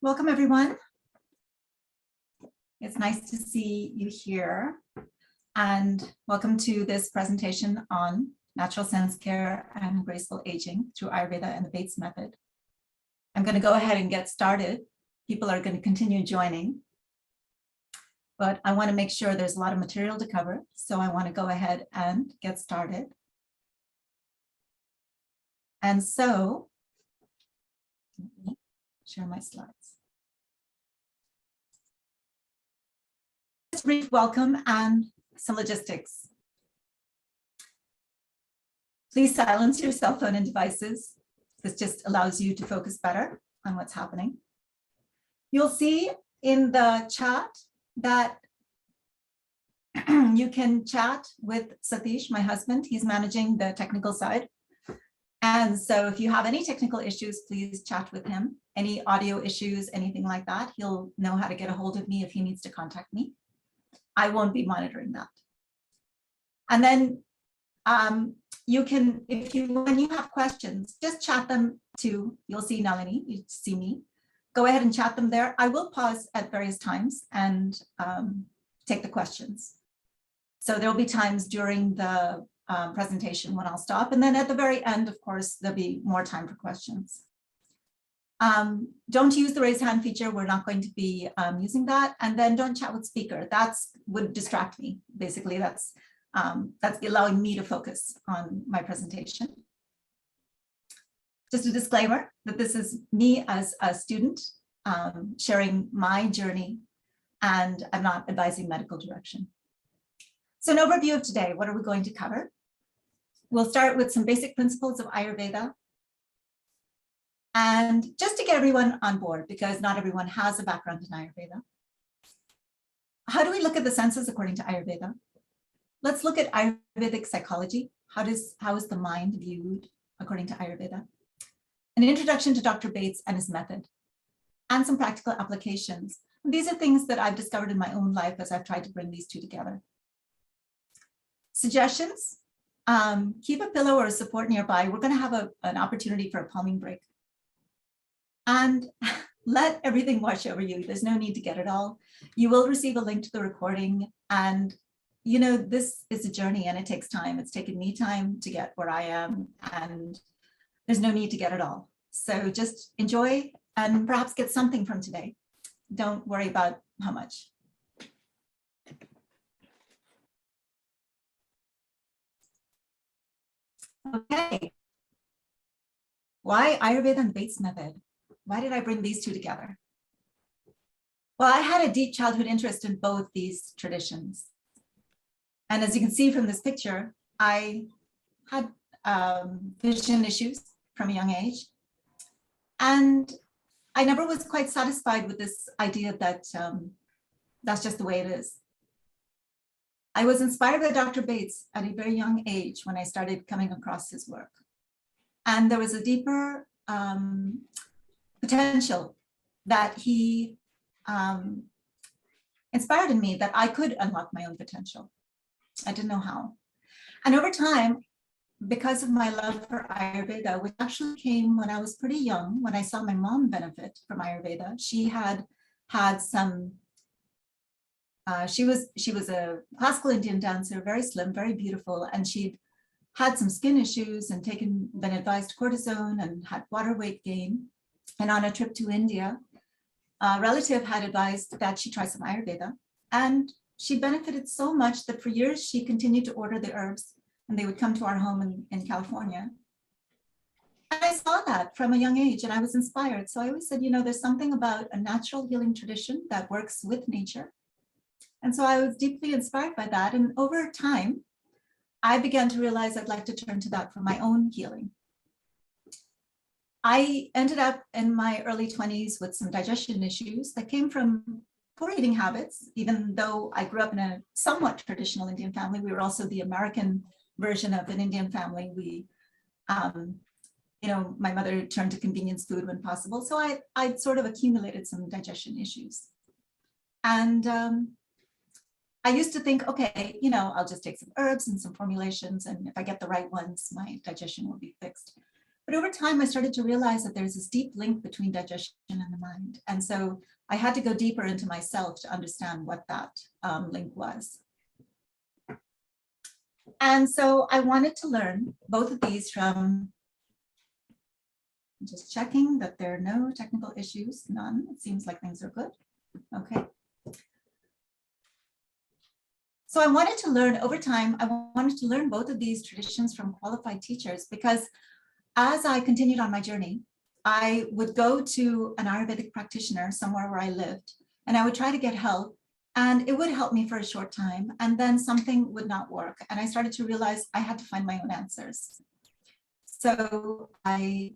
Welcome, everyone. It's nice to see you here. And welcome to this presentation on natural sense care and graceful aging through Ayurveda and the Bates method. I'm going to go ahead and get started. People are going to continue joining. But I want to make sure there's a lot of material to cover. So I want to go ahead and get started. And so, let me share my slides. Just a brief welcome and some logistics. Please silence your cell phone and devices. This just allows you to focus better on what's happening. You'll see in the chat that you can chat with Satish, my husband. He's managing the technical side. And so if you have any technical issues, please chat with him. Any audio issues, anything like that, he'll know how to get a hold of me if he needs to contact me. I won't be monitoring that. And then you can, when you have questions, just chat them to, you'll see Nalini, you see me. Go ahead and chat them there. I will pause at various times and take the questions. So there'll be times during the presentation when I'll stop. And then at the very end, of course, there'll be more time for questions. Don't use the raise hand feature. We're not going to be using that. And then don't chat with speaker. That would distract me. Basically, that's allowing me to focus on my presentation. Just a disclaimer that this is me as a student sharing my journey, and I'm not advising medical direction. So an overview of today, what are we going to cover? We'll start with some basic principles of Ayurveda. And just to get everyone on board, because not everyone has a background in Ayurveda. How do we look at the senses according to Ayurveda? Let's look at Ayurvedic psychology. How is the mind viewed according to Ayurveda? An introduction to Dr. Bates and his method, and some practical applications. And these are things that I've discovered in my own life as I've tried to bring these two together. Suggestions, keep a pillow or a support nearby. We're going to have an opportunity for a palming break. And let everything wash over you. There's no need to get it all. You will receive a link to the recording. And, you know, this is a journey and it takes time. It's taken me time to get where I am, and there's no need to get it all. So just enjoy and perhaps get something from today. Don't worry about how much. Okay. Why Ayurveda and Bates method? Why did I bring these two together? Well, I had a deep childhood interest in both these traditions. And as you can see from this picture, I had vision issues from a young age. And I never was quite satisfied with this idea that that's just the way it is. I was inspired by Dr. Bates at a very young age when I started coming across his work. And there was a deeper potential that he inspired in me, that I could unlock my own potential. I didn't know how. And over time, because of my love for Ayurveda, which actually came when I was pretty young, when I saw my mom benefit from Ayurveda. She had some, she was a classical Indian dancer, very slim, very beautiful, and she'd had some skin issues and been advised cortisone and had water weight gain. And on a trip to India, a relative had advised that she try some Ayurveda, and she benefited so much that for years she continued to order the herbs, and they would come to our home in California. And I saw that from a young age and I was inspired. So I always said, you know, there's something about a natural healing tradition that works with nature. And so I was deeply inspired by that. And over time, I began to realize I'd like to turn to that for my own healing. I ended up in my early 20s with some digestion issues that came from poor eating habits. Even though I grew up in a somewhat traditional Indian family, we were also the American version of an Indian family. We, you know, my mother turned to convenience food when possible. So I sort of accumulated some digestion issues. And I used to think, okay, you know, I'll just take some herbs and some formulations, and if I get the right ones, my digestion will be fixed. But over time, I started to realize that there's this deep link between digestion and the mind. And so I had to go deeper into myself to understand what that link was. And so I wanted to learn both of these from, just checking that there are no technical issues, none. It seems like things are good. Okay. So I wanted to learn over time, I wanted to learn both of these traditions from qualified teachers, because as I continued on my journey, I would go to an Ayurvedic practitioner somewhere where I lived, and I would try to get help, and it would help me for a short time, and then something would not work. And I started to realize I had to find my own answers. So I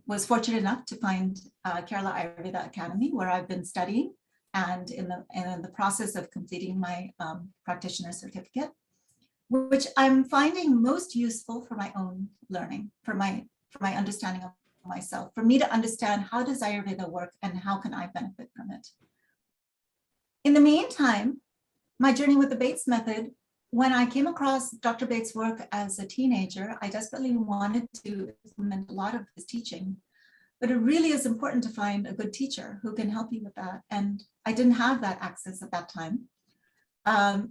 was fortunate enough to find Kerala Ayurveda Academy, where I've been studying and in the process of completing my practitioner certificate, which I'm finding most useful for my own learning, for my understanding of myself, for me to understand how does Ayurveda work and how can I benefit from it. In the meantime, my journey with the Bates method, when I came across Dr. Bates' work as a teenager, I desperately wanted to implement a lot of his teaching, but it really is important to find a good teacher who can help you with that. And I didn't have that access at that time.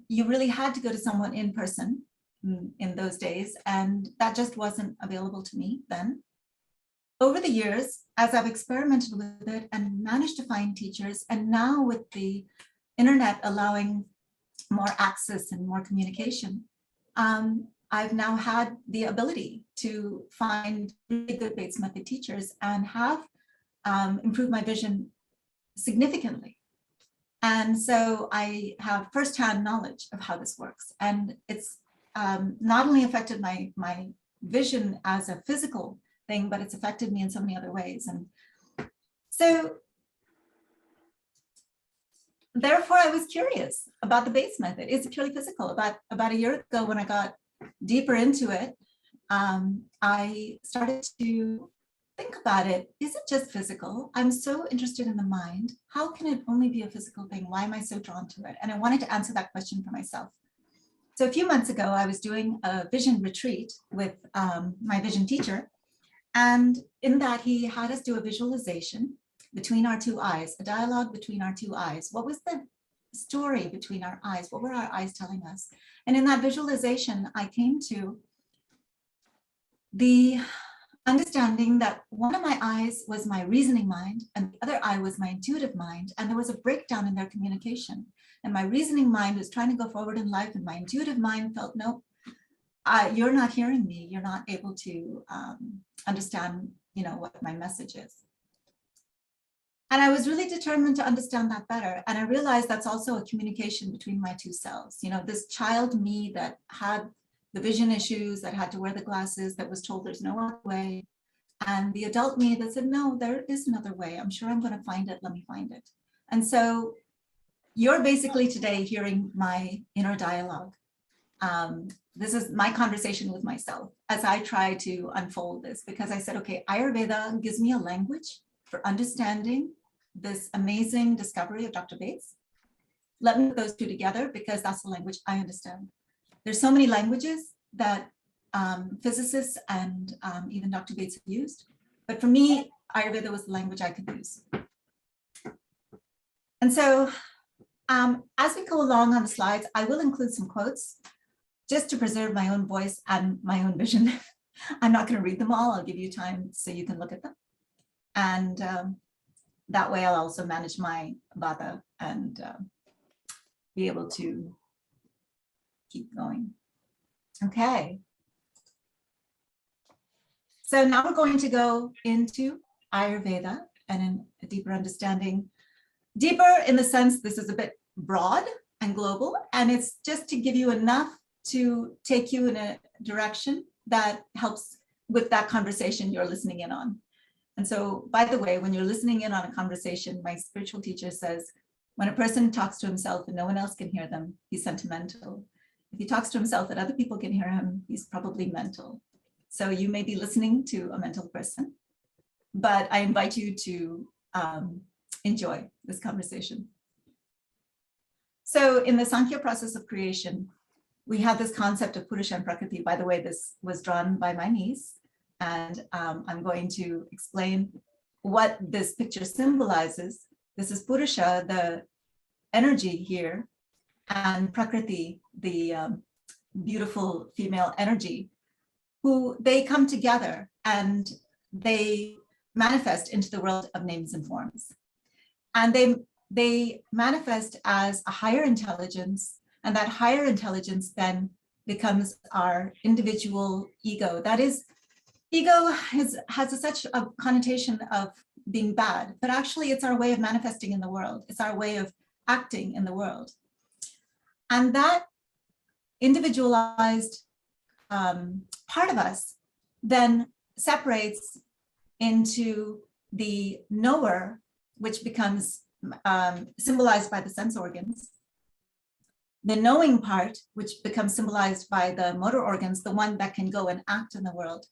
You really had to go to someone in person in those days, and that just wasn't available to me then. Over the years, as I've experimented with it and managed to find teachers, and now with the internet allowing more access and more communication, I've now had the ability to find really good Bates method teachers and have improved my vision significantly. And so I have firsthand knowledge of how this works. And it's not only affected my vision as a physical thing, but it's affected me in so many other ways. And so therefore, I was curious about the Bates method. Is it purely physical? About a year ago, when I got deeper into it, I started to think about it. Is it just physical? I'm so interested in the mind. How can it only be a physical thing? Why am I so drawn to it? And I wanted to answer that question for myself. So a few months ago, I was doing a vision retreat with my vision teacher. And in that, he had us do a visualization between our two eyes, a dialogue between our two eyes. What was the story between our eyes? What were our eyes telling us? And in that visualization, I came to the understanding that one of my eyes was my reasoning mind and the other eye was my intuitive mind. And there was a breakdown in their communication. And my reasoning mind was trying to go forward in life, and my intuitive mind felt, nope, you're not hearing me. You're not able to understand, what my message is. And I was really determined to understand that better. And I realized that's also a communication between my two selves. This child me that had the vision issues, that had to wear the glasses, that was told there's no other way. And the adult me that said, no, there is another way. I'm sure I'm going to find it. Let me find it. And so you're basically today hearing my inner dialogue. This is my conversation with myself as I try to unfold this, because I said, okay, Ayurveda gives me a language for understanding this amazing discovery of Dr. Bates. Let me put those two together, because that's the language I understand. There's so many languages that physicists and even Dr. Bates have used, but for me, Ayurveda was the language I could use. And so as we go along on the slides, I will include some quotes just to preserve my own voice and my own vision. I'm not going to read them all. I'll give you time so you can look at them. And that way I'll also manage my vata and be able to keep going. Okay. So now we're going to go into Ayurveda and in a deeper understanding. Deeper in the sense this is a bit broad and global, and it's just to give you enough to take you in a direction that helps with that conversation you're listening in on. And so, by the way, when you're listening in on a conversation, my spiritual teacher says, when a person talks to himself and no one else can hear them, he's sentimental. If he talks to himself that other people can hear him, he's probably mental. So you may be listening to a mental person, but I invite you to enjoy this conversation. So in the Sankhya process of creation, we have this concept of Purusha and Prakriti. By the way, this was drawn by my niece. And I'm going to explain what this picture symbolizes. This is Purusha, the energy here, and Prakriti, the beautiful female energy, who they come together and they manifest into the world of names and forms. And they manifest as a higher intelligence, and that higher intelligence then becomes our individual ego. That is, ego has such a connotation of being bad, but actually it's our way of manifesting in the world. It's our way of acting in the world. And that individualized part of us then separates into the knower, which becomes symbolized by the sense organs, the knowing part, which becomes symbolized by the motor organs, the one that can go and act in the world,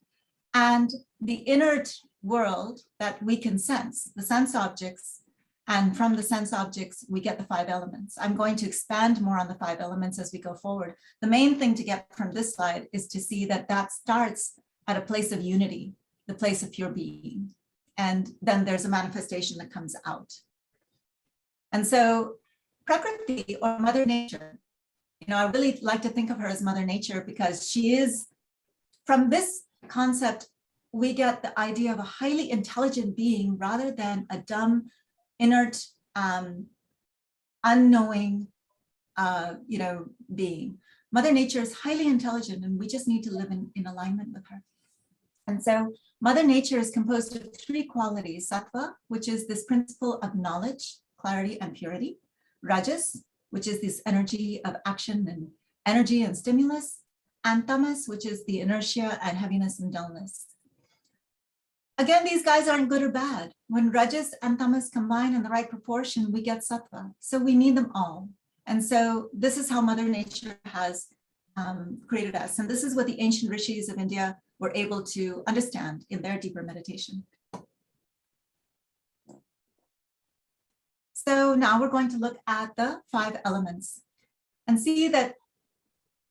and the inert world that we can sense, the sense objects, and from the sense objects, we get the 5 elements. I'm going to expand more on the 5 elements as we go forward. The main thing to get from this slide is to see that that starts at a place of unity, the place of pure being. And then there's a manifestation that comes out. And so Prakriti, or Mother Nature, I really like to think of her as Mother Nature because she is, from this concept, we get the idea of a highly intelligent being rather than a dumb, inert, unknowing, being. Mother Nature is highly intelligent, and we just need to live in alignment with her. And so Mother Nature is composed of 3 qualities: sattva, which is this principle of knowledge, clarity, and purity; rajas, which is this energy of action and energy and stimulus; and tamas, which is the inertia and heaviness and dullness. Again, these guys aren't good or bad. When rajas and tamas combine in the right proportion, we get sattva. So we need them all. And so this is how Mother Nature has created us. And this is what the ancient rishis of India were able to understand in their deeper meditation. So now we're going to look at the 5 elements and see that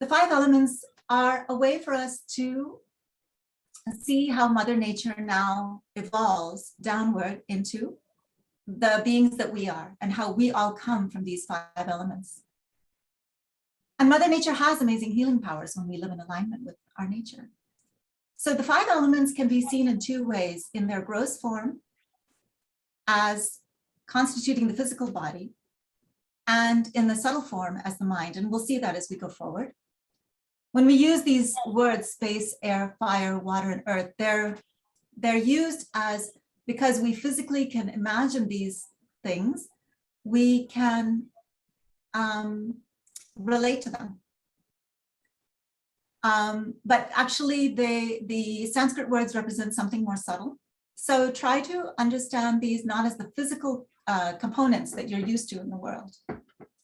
the 5 elements are a way for us to see how Mother Nature now evolves downward into the beings that we are and how we all come from these 5 elements. And Mother Nature has amazing healing powers when we live in alignment with our nature. So the 5 elements can be seen in 2 ways: in their gross form as constituting the physical body, and in the subtle form as the mind. And we'll see that as we go forward. When we use these words, space, air, fire, water, and earth, they're used as, because we physically can imagine these things, we can relate to them. But actually, the Sanskrit words represent something more subtle. So try to understand these not as the physical components that you're used to in the world,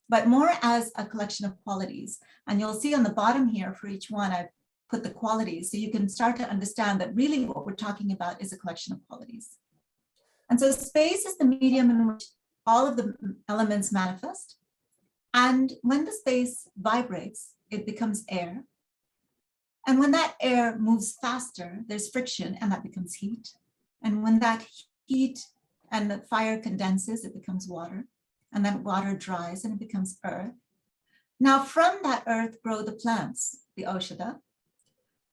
but more as a collection of qualities. And you'll see on the bottom here for each one, I've put the qualities, so you can start to understand that really what we're talking about is a collection of qualities. And so space is the medium in which all of the elements manifest. And when the space vibrates, it becomes air. And when that air moves faster, there's friction, and that becomes heat. And when that heat and the fire condenses, it becomes water. And then water dries and it becomes earth. Now from that earth grow the plants, the Aushadha,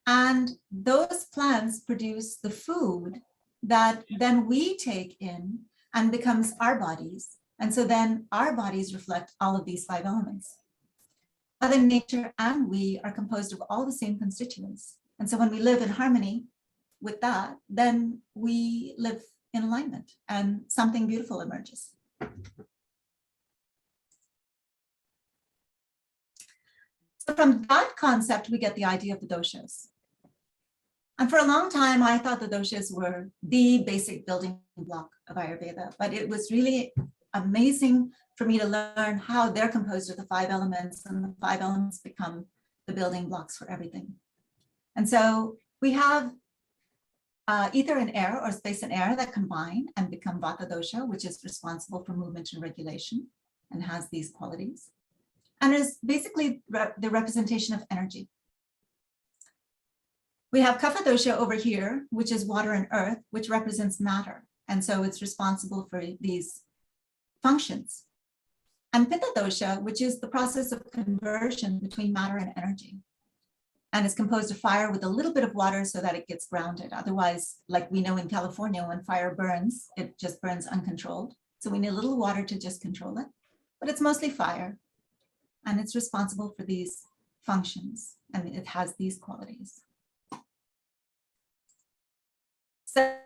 and those plants produce the food that then we take in and becomes our bodies. And so then our bodies reflect all of these 5 elements. Mother Nature and we are composed of all the same constituents. And so when we live in harmony with that, then we live in alignment and something beautiful emerges. So from that concept, we get the idea of the doshas. And for a long time, I thought the doshas were the basic building block of Ayurveda, but it was really amazing for me to learn how they're composed of the 5 elements, and the 5 elements become the building blocks for everything. And so we have ether and air, or space and air, that combine and become Vata dosha, which is responsible for movement and regulation and has these qualities, and is basically the representation of energy. We have Kapha dosha over here, which is water and earth, which represents matter. And so it's responsible for these functions. And Pitta dosha, which is the process of conversion between matter and energy. And it's composed of fire with a little bit of water so that it gets grounded. Otherwise, like we know in California, when fire burns, it just burns uncontrolled. So we need a little water to just control it, but it's mostly fire. And it's responsible for these functions, and it has these qualities. So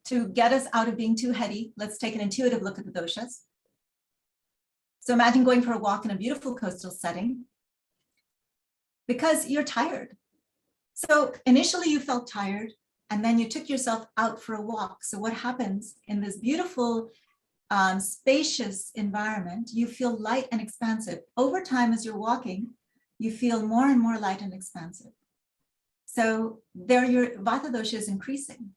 to get us out of being too heady, let's take an intuitive look at the doshas. So imagine going for a walk in a beautiful coastal setting because you're tired. So initially you felt tired and then you took yourself out for a walk. So what happens in this beautiful, spacious environment, you feel light and expansive. Over time, as you're walking, you feel more and more light and expansive. So there your Vata dosha is increasing.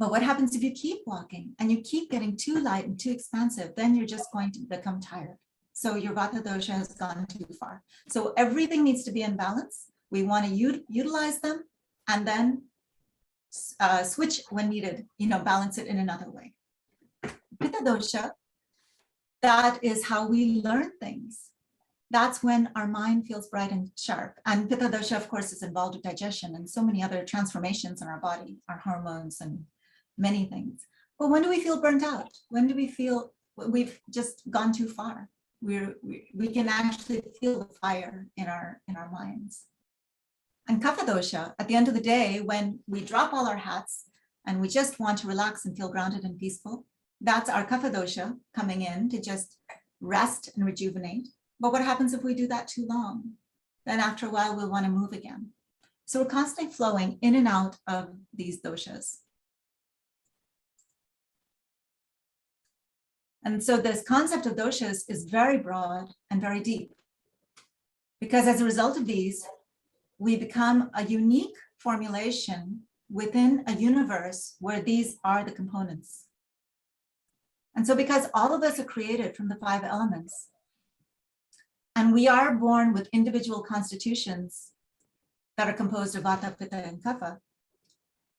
But what happens if you keep walking and you keep getting too light and too expansive? Then you're just going to become tired. So your Vata dosha has gone too far. So everything needs to be in balance. We want to utilize them and then switch when needed, balance it in another way. Pitta dosha, that is how we learn things. That's when our mind feels bright and sharp. And Pitta dosha, of course, is involved with digestion and so many other transformations in our body, our hormones and many things. But when do we feel burnt out? When do we feel we've just gone too far? We can actually feel the fire in our minds. And Kapha dosha, at the end of the day, when we drop all our hats and we just want to relax and feel grounded and peaceful, that's our Kapha dosha coming in to just rest and rejuvenate. But what happens if we do that too long? Then after a while, we'll want to move again. So we're constantly flowing in and out of these doshas. And so this concept of doshas is very broad and very deep, because as a result of these, we become a unique formulation within a universe where these are the components. And so because all of us are created from the 5 elements, and we are born with individual constitutions that are composed of Vata, Pitta, and Kapha.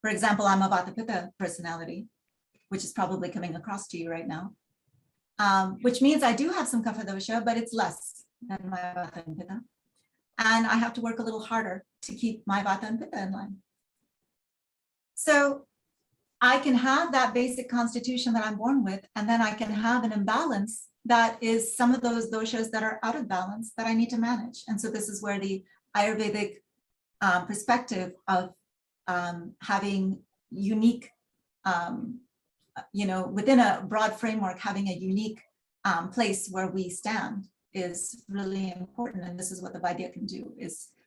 For example, I'm a Vata Pitta personality, which is probably coming across to you right now. Which means I do have some Kapha dosha, but it's less than my Vata and Pitta. And I have to work a little harder to keep my Vata and Pitta in line. So I can have that basic constitution that I'm born with, and then I can have an imbalance that is some of those doshas that are out of balance that I need to manage. And so this is where the Ayurvedic perspective of having unique, within a broad framework, having a unique place where we stand is really important. And this is what the Vaidya can do,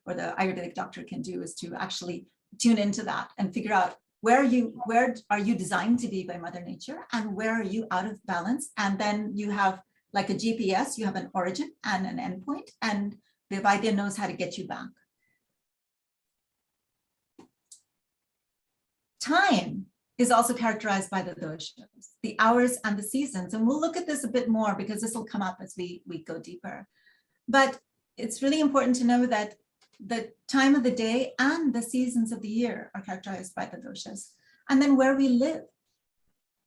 or the Ayurvedic doctor can do, is to actually tune into that and figure out where are you designed to be by Mother Nature, and where are you out of balance? And then you have like a GPS, you have an origin and an endpoint, and the Vaidya knows how to get you back. Time is also characterized by the doshas, the hours and the seasons. And we'll look at this a bit more because this will come up as we go deeper. But it's really important to know that the time of the day and the seasons of the year are characterized by the doshas. And then where we live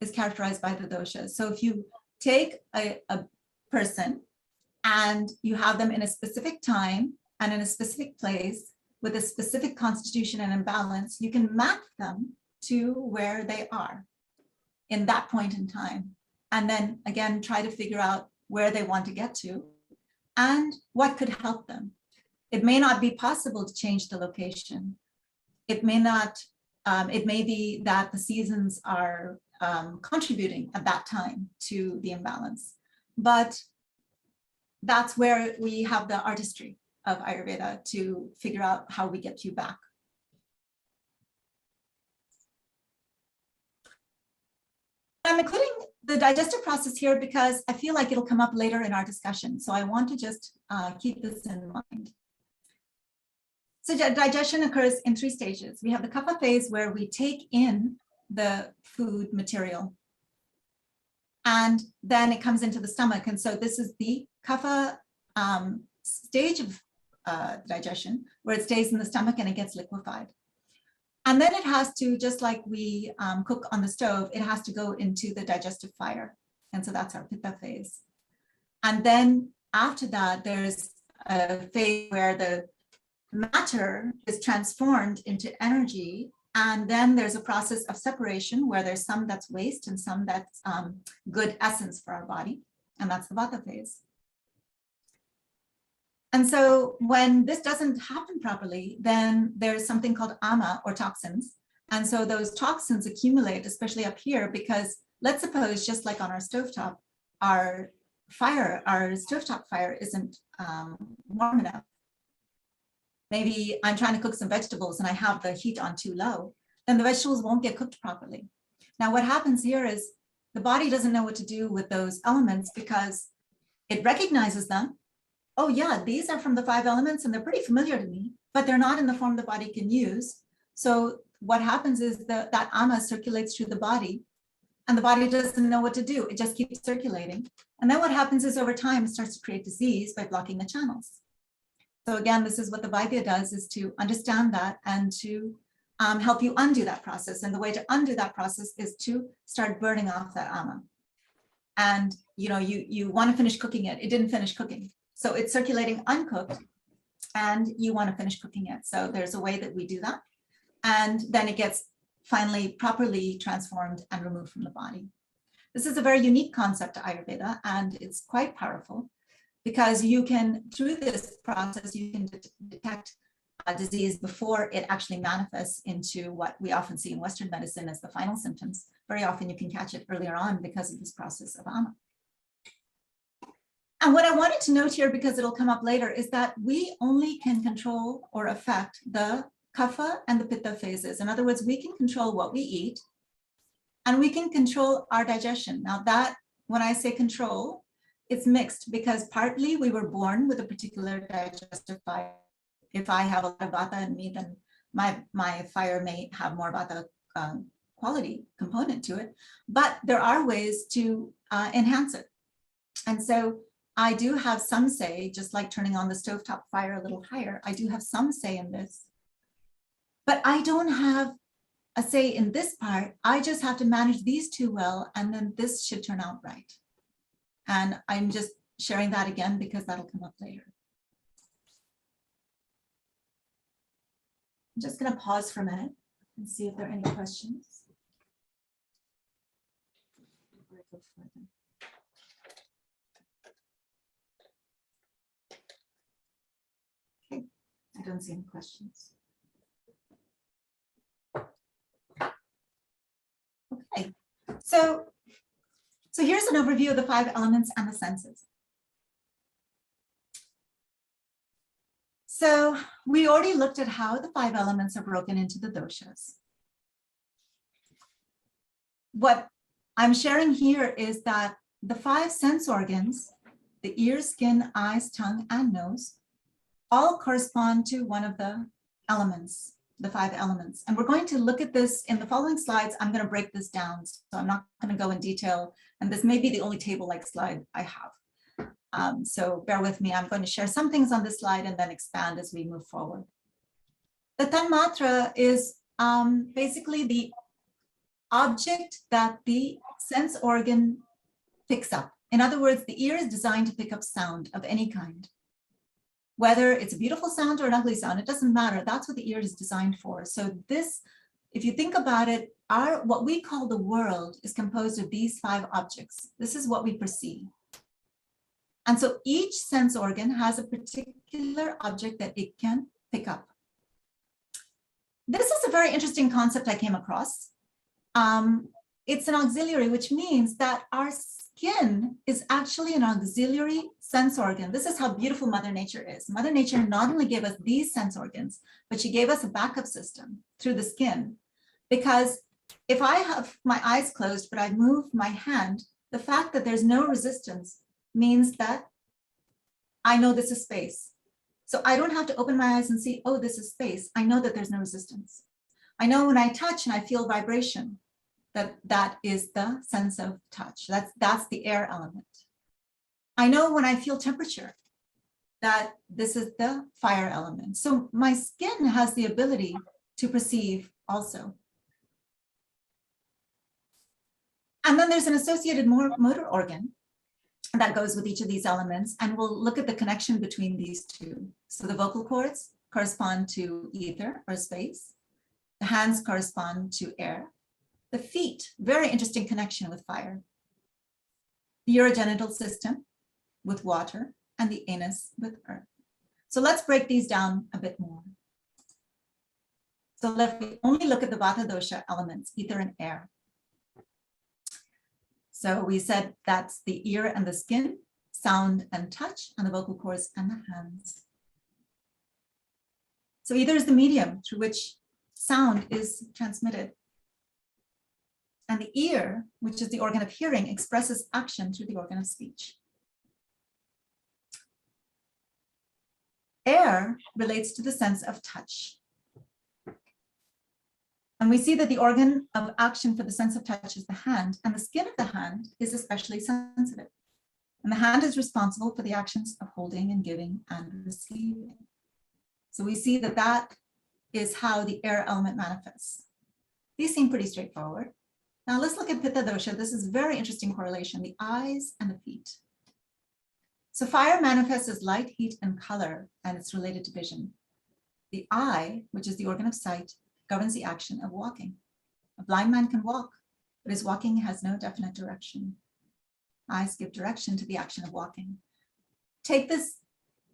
is characterized by the doshas. So if you take a person and you have them in a specific time and in a specific place with a specific constitution and imbalance, you can map them to where they are in that point in time. And then again, try to figure out where they want to get to and what could help them. It may not be possible to change the location. It may not, it may be that the seasons are contributing at that time to the imbalance. But that's where we have the artistry of Ayurveda to figure out how we get you back. I'm including the digestive process here because I feel like it'll come up later in our discussion. So I want to just keep this in mind. So digestion occurs in 3 stages. We have the kapha phase where we take in the food material, and then it comes into the stomach. And so this is the kapha stage of digestion, where it stays in the stomach and it gets liquefied. And then it has to, just like we cook on the stove, it has to go into the digestive fire. And so that's our pitta phase. And then after that, there's a phase where the matter is transformed into energy. And then there's a process of separation where there's some that's waste and some that's good essence for our body. And that's the vata phase. And so when this doesn't happen properly, then there's something called ama, or toxins. And so those toxins accumulate, especially up here, because let's suppose, just like on our stovetop, our stovetop fire isn't warm enough. Maybe I'm trying to cook some vegetables and I have the heat on too low, then the vegetables won't get cooked properly. Now, what happens here is the body doesn't know what to do with those elements because it recognizes them. Oh yeah, these are from the 5 elements and they're pretty familiar to me, but they're not in the form the body can use. So what happens is that ama circulates through the body and the body doesn't know what to do. It just keeps circulating. And then what happens is over time, it starts to create disease by blocking the channels. So again, this is what the Vaidya does, is to understand that and to help you undo that process. And the way to undo that process is to start burning off that ama. And you want to finish cooking it. It didn't finish cooking. So it's circulating uncooked and you want to finish cooking it. So there's a way that we do that. And then it gets finally properly transformed and removed from the body. This is a very unique concept to Ayurveda, and it's quite powerful because you can, through this process, you can detect a disease before it actually manifests into what we often see in Western medicine as the final symptoms. Very often you can catch it earlier on because of this process of ama. And what I wanted to note here, because it'll come up later, is that we only can control or affect the kapha and the pitta phases. In other words, we can control what we eat and we can control our digestion. Now that, when I say control, it's mixed because partly we were born with a particular digestive fire. If I have a lot of vata in me, then my fire may have more vata quality component to it, but there are ways to enhance it. And so I do have some say, just like turning on the stovetop fire a little higher, I do have some say in this. But I don't have a say in this part. I just have to manage these two well, and then this should turn out right. And I'm just sharing that again because that'll come up later. I'm just going to pause for a minute and see if there are any questions. Okay, I don't see any questions. Okay, so here's an overview of the 5 elements and the senses. So we already looked at how the 5 elements are broken into the doshas. What I'm sharing here is that the 5 sense organs, the ear, skin, eyes, tongue, and nose, all correspond to one of the elements, the 5 elements. And we're going to look at this in the following slides. I'm going to break this down, so I'm not going to go in detail. And this may be the only table-like slide I have. So bear with me. I'm going to share some things on this slide and then expand as we move forward. The tanmatra is basically the object that the sense organ picks up. In other words, the ear is designed to pick up sound of any kind. Whether it's a beautiful sound or an ugly sound, it doesn't matter. That's what the ear is designed for. So this, if you think about it, what we call the world is composed of these 5 objects. This is what we perceive. And so each sense organ has a particular object that it can pick up. This is a very interesting concept I came across. It's an auxiliary, which means that our skin is actually an auxiliary sense organ. This is how beautiful Mother Nature is. Mother Nature not only gave us these sense organs, but she gave us a backup system through the skin. Because if I have my eyes closed, but I move my hand, the fact that there's no resistance means that I know this is space. So I don't have to open my eyes and see, oh, this is space. I know that there's no resistance. I know when I touch and I feel vibration, that is the sense of touch. That's the air element. I know when I feel temperature. that this is the fire element. So my skin has the ability to perceive also. And then there's an associated motor organ that goes with each of these elements, and we'll look at the connection between these two. So the vocal cords correspond to ether or space. The hands correspond to air. The feet, very interesting connection with fire. The urogenital system with water, and the anus with earth. So let's break these down a bit more. So let me only look at the Vata dosha elements, ether and air. So we said that's the ear and the skin, sound and touch, and the vocal cords and the hands. So ether is the medium through which sound is transmitted. And the ear, which is the organ of hearing, expresses action through the organ of speech. Air relates to the sense of touch. And we see that the organ of action for the sense of touch is the hand, and the skin of the hand is especially sensitive. And the hand is responsible for the actions of holding and giving and receiving. So we see that that is how the air element manifests. These seem pretty straightforward. Now let's look at Pitta dosha. This is a very interesting correlation, the eyes and the feet. So fire manifests as light, heat, and color, and it's related to vision. The eye, which is the organ of sight, governs the action of walking. A blind man can walk, but his walking has no definite direction. Eyes give direction to the action of walking. Take this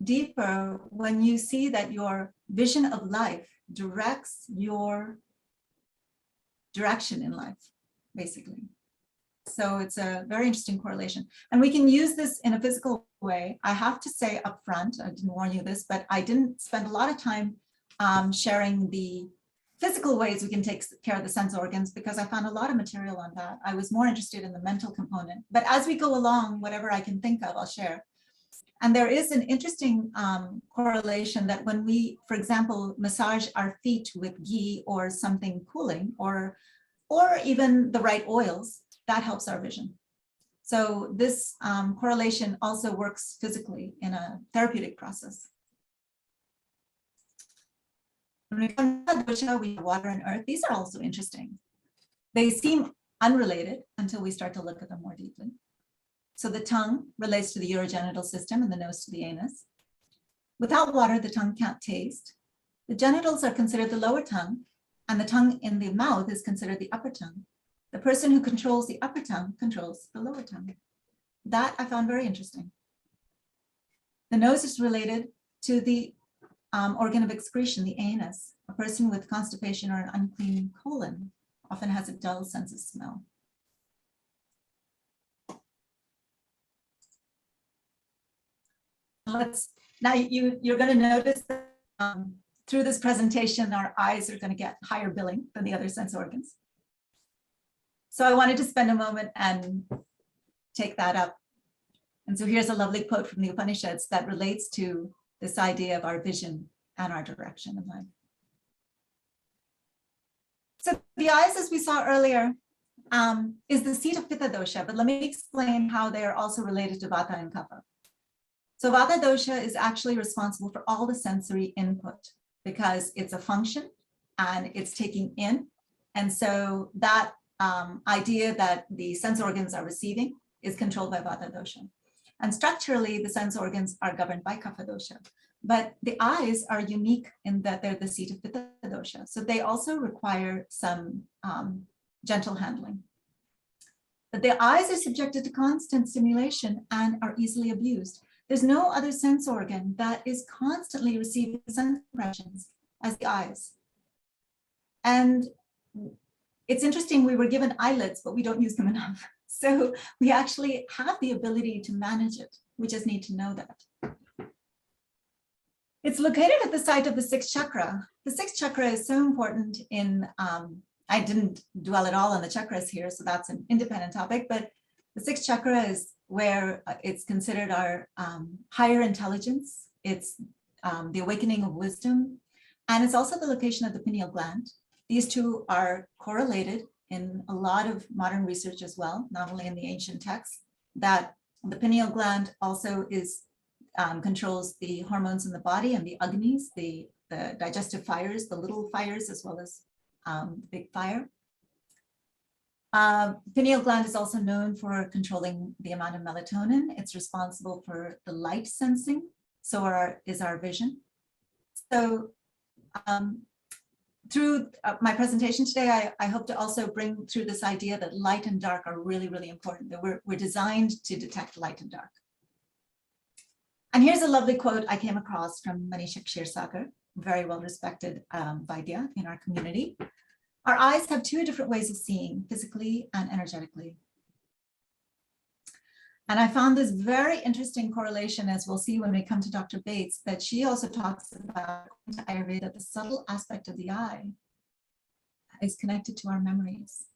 deeper when you see that your vision of life directs your direction in life, basically. So it's a very interesting correlation. And we can use this in a physical way. I have to say up front, I didn't warn you this, but I didn't spend a lot of time sharing the physical ways we can take care of the sense organs, because I found a lot of material on that. I was more interested in the mental component. But as we go along, whatever I can think of, I'll share. And there is an interesting correlation that when we, for example, massage our feet with ghee or something cooling, or even the right oils, that helps our vision. So this correlation also works physically in a therapeutic process. When we come to dosha, we have water and earth. These are also interesting. They seem unrelated until we start to look at them more deeply. So the tongue relates to the urogenital system and the nose to the anus. Without water, the tongue can't taste. The genitals are considered the lower tongue, and the tongue in the mouth is considered the upper tongue. The person who controls the upper tongue controls the lower tongue. That I found very interesting. The nose is related to the organ of excretion, the anus. A person with constipation or an unclean colon often has a dull sense of smell. Now you're going to notice that through this presentation, our eyes are going to get higher billing than the other sense organs. So I wanted to spend a moment and take that up. And so here's a lovely quote from the Upanishads that relates to this idea of our vision and our direction in life. So the eyes, as we saw earlier, is the seat of Pitta dosha, but let me explain how they are also related to Vata and Kapha. So Vata dosha is actually responsible for all the sensory input because it's a function and it's taking in. And so that idea that the sense organs are receiving is controlled by Vata dosha. And structurally, the sense organs are governed by Kapha dosha. But the eyes are unique in that they're the seat of Pitta dosha. So they also require some gentle handling. But the eyes are subjected to constant stimulation and are easily abused. There's no other sense organ that is constantly receiving sense impressions as the eyes. And it's interesting, we were given eyelids, but we don't use them enough. So we actually have the ability to manage it. We just need to know that. It's located at the site of the sixth chakra. The sixth chakra is so important in, I didn't dwell at all on the chakras here, so that's an independent topic, but the sixth chakra is where it's considered our higher intelligence. It's the awakening of wisdom, and it's also the location of the pineal gland. These two are correlated in a lot of modern research as well, not only in the ancient texts, that the pineal gland also is controls the hormones in the body and the agnis, the digestive fires, the little fires, as well as big fire. Pineal gland is also known for controlling the amount of melatonin. It's responsible for the light sensing. So is our vision. So through my presentation today, I hope to also bring through this idea that light and dark are really, really important, that we're designed to detect light and dark. And here's a lovely quote I came across from Manisha Kshirsakar, very well-respected Vaidya in our community. Our eyes have two different ways of seeing, physically and energetically. And I found this very interesting correlation, as we'll see when we come to Dr. Bates, that she also talks about in Ayurveda, the subtle aspect of the eye is connected to our memories,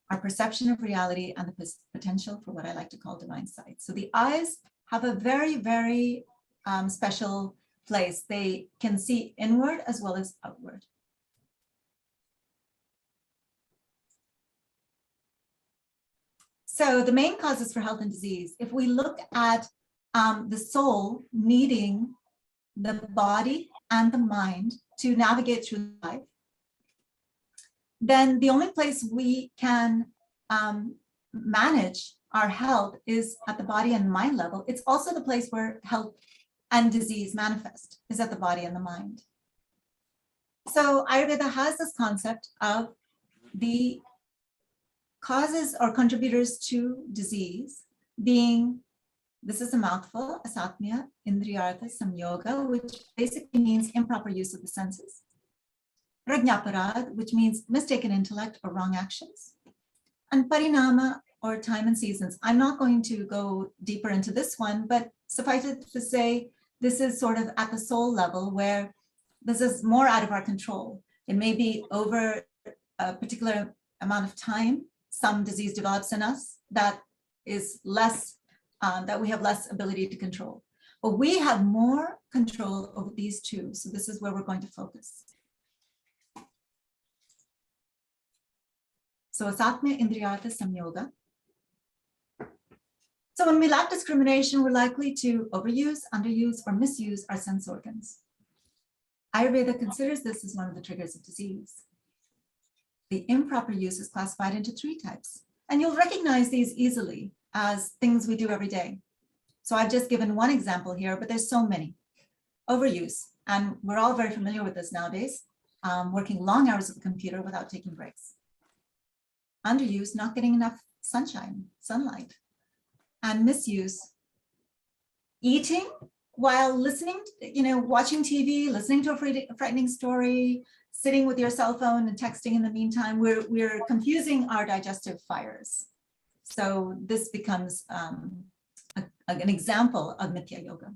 our perception of reality, and the potential for what I like to call divine sight. So the eyes have a very, very special place. They can see inward as well as outward. So the main causes for health and disease, if we look at the soul needing the body and the mind to navigate through life, then the only place we can manage our health is at the body and mind level. It's also the place where health and disease manifest, is at the body and the mind. So Ayurveda has this concept of the causes or contributors to disease being, this is a mouthful, asatmya, indriyartha, samyoga, which basically means improper use of the senses. Prajnaparad, which means mistaken intellect or wrong actions. And parinama, or time and seasons. I'm not going to go deeper into this one, but suffice it to say, this is sort of at the soul level where this is more out of our control. It may be over a particular amount of time, some disease develops in us that is less, that we have less ability to control. But we have more control over these two. So this is where we're going to focus. So asatmya, indriyartha, samyoga. So when we lack discrimination, we're likely to overuse, underuse, or misuse our sense organs. Ayurveda considers this as one of the triggers of disease. The improper use is classified into 3 types, and you'll recognize these easily as things we do every day. So I've just given one example here, but there's so many. Overuse, and we're all very familiar with this nowadays, working long hours at the computer without taking breaks. Underuse, not getting enough sunlight. And misuse, eating while listening, watching TV, listening to a frightening story, sitting with your cell phone and texting in the meantime. We're confusing our digestive fires. So this becomes an example of Mithya Yoga.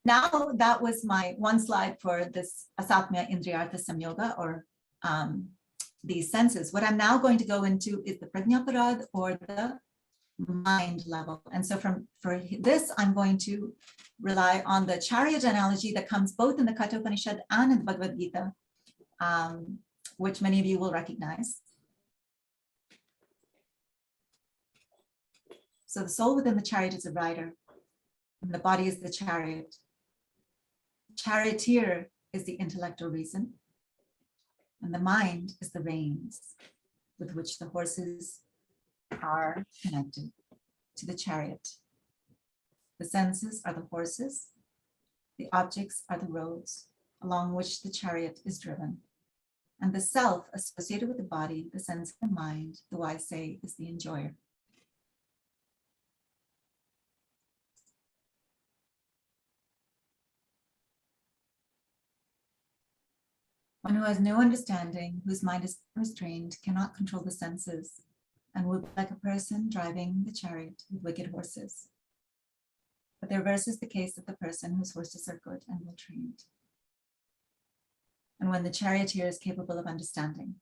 Now that was my one slide for this Asatmya Indriyartha Samyoga, or these senses. What I'm now going to go into is the Prajnaparad, or the mind level. And so for this, I'm going to rely on the chariot analogy that comes both in the Katha Upanishad and in the Bhagavad Gita, which many of you will recognize. So the soul within the chariot is a rider, and the body is the chariot. Charioteer is the intellect or reason, and the mind is the reins with which the horses are connected to the chariot. The senses are the horses, the objects are the roads along which the chariot is driven, and the self associated with the body, the sense, and the mind, the wise say, is the enjoyer. One who has no understanding, whose mind is restrained, cannot control the senses, and will be like a person driving the chariot with wicked horses. But the reverse is the case of the person whose horses are good and well trained. And when the charioteer is capable of understanding,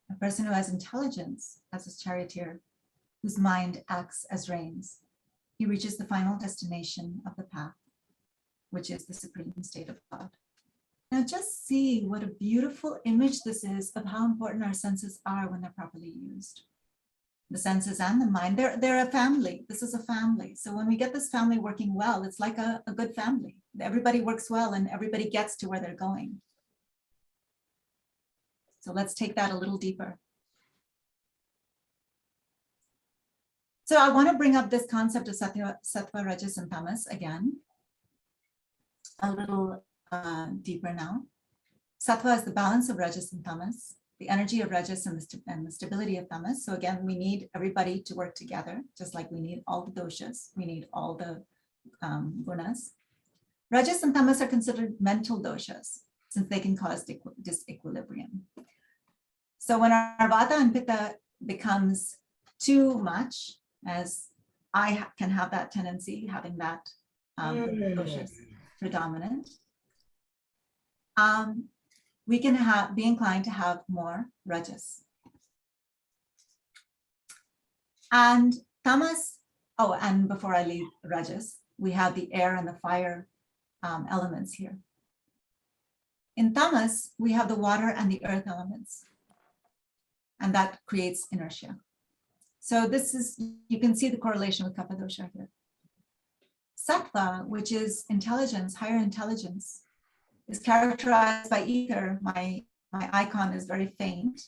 a person who has intelligence as his charioteer, whose mind acts as reins, he reaches the final destination of the path, which is the supreme state of God. Now just see what a beautiful image this is of how important our senses are when they're properly used. the senses and the mind. They're a family. This is a family. So when we get this family working well, it's like a good family. Everybody works well and everybody gets to where they're going. So let's take that a little deeper. So I want to bring up this concept of sattva, rajas, and tamas again, a little deeper now. Sattva is the balance of rajas and tamas, the energy of rajas and the stability of tamas. So again, we need everybody to work together, just like we need all the doshas, we need all the gunas. Rajas and tamas are considered mental doshas, since they can cause disequilibrium. So when our vata and pitta becomes too much, as I can have that tendency, having that doshas predominant, we can be inclined to have more rajas. And tamas, oh, and before I leave rajas, we have the air and the fire elements here. In tamas, we have the water and the earth elements, and that creates inertia. So this is, you can see the correlation with kapha dosha here. Sattva, which is intelligence, higher intelligence, is characterized by ether. My icon is very faint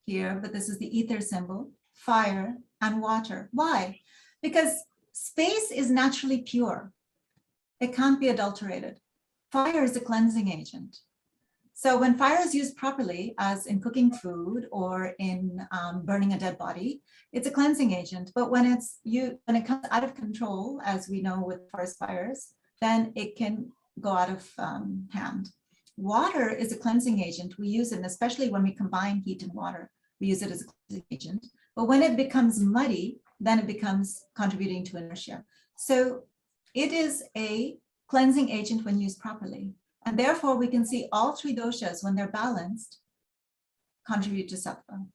here, but this is the ether symbol, fire and water. Why? Because space is naturally pure. It can't be adulterated. Fire is a cleansing agent. So when fire is used properly, as in cooking food or in burning a dead body, it's a cleansing agent. But when it comes out of control, as we know with forest fires, then it can go out of hand. Water is a cleansing agent. We use it, and especially when we combine heat and water, we use it as a cleansing agent. But when it becomes muddy, then it becomes contributing to inertia. So it is a cleansing agent when used properly. And therefore, we can see all three doshas, when they're balanced, contribute to sattva.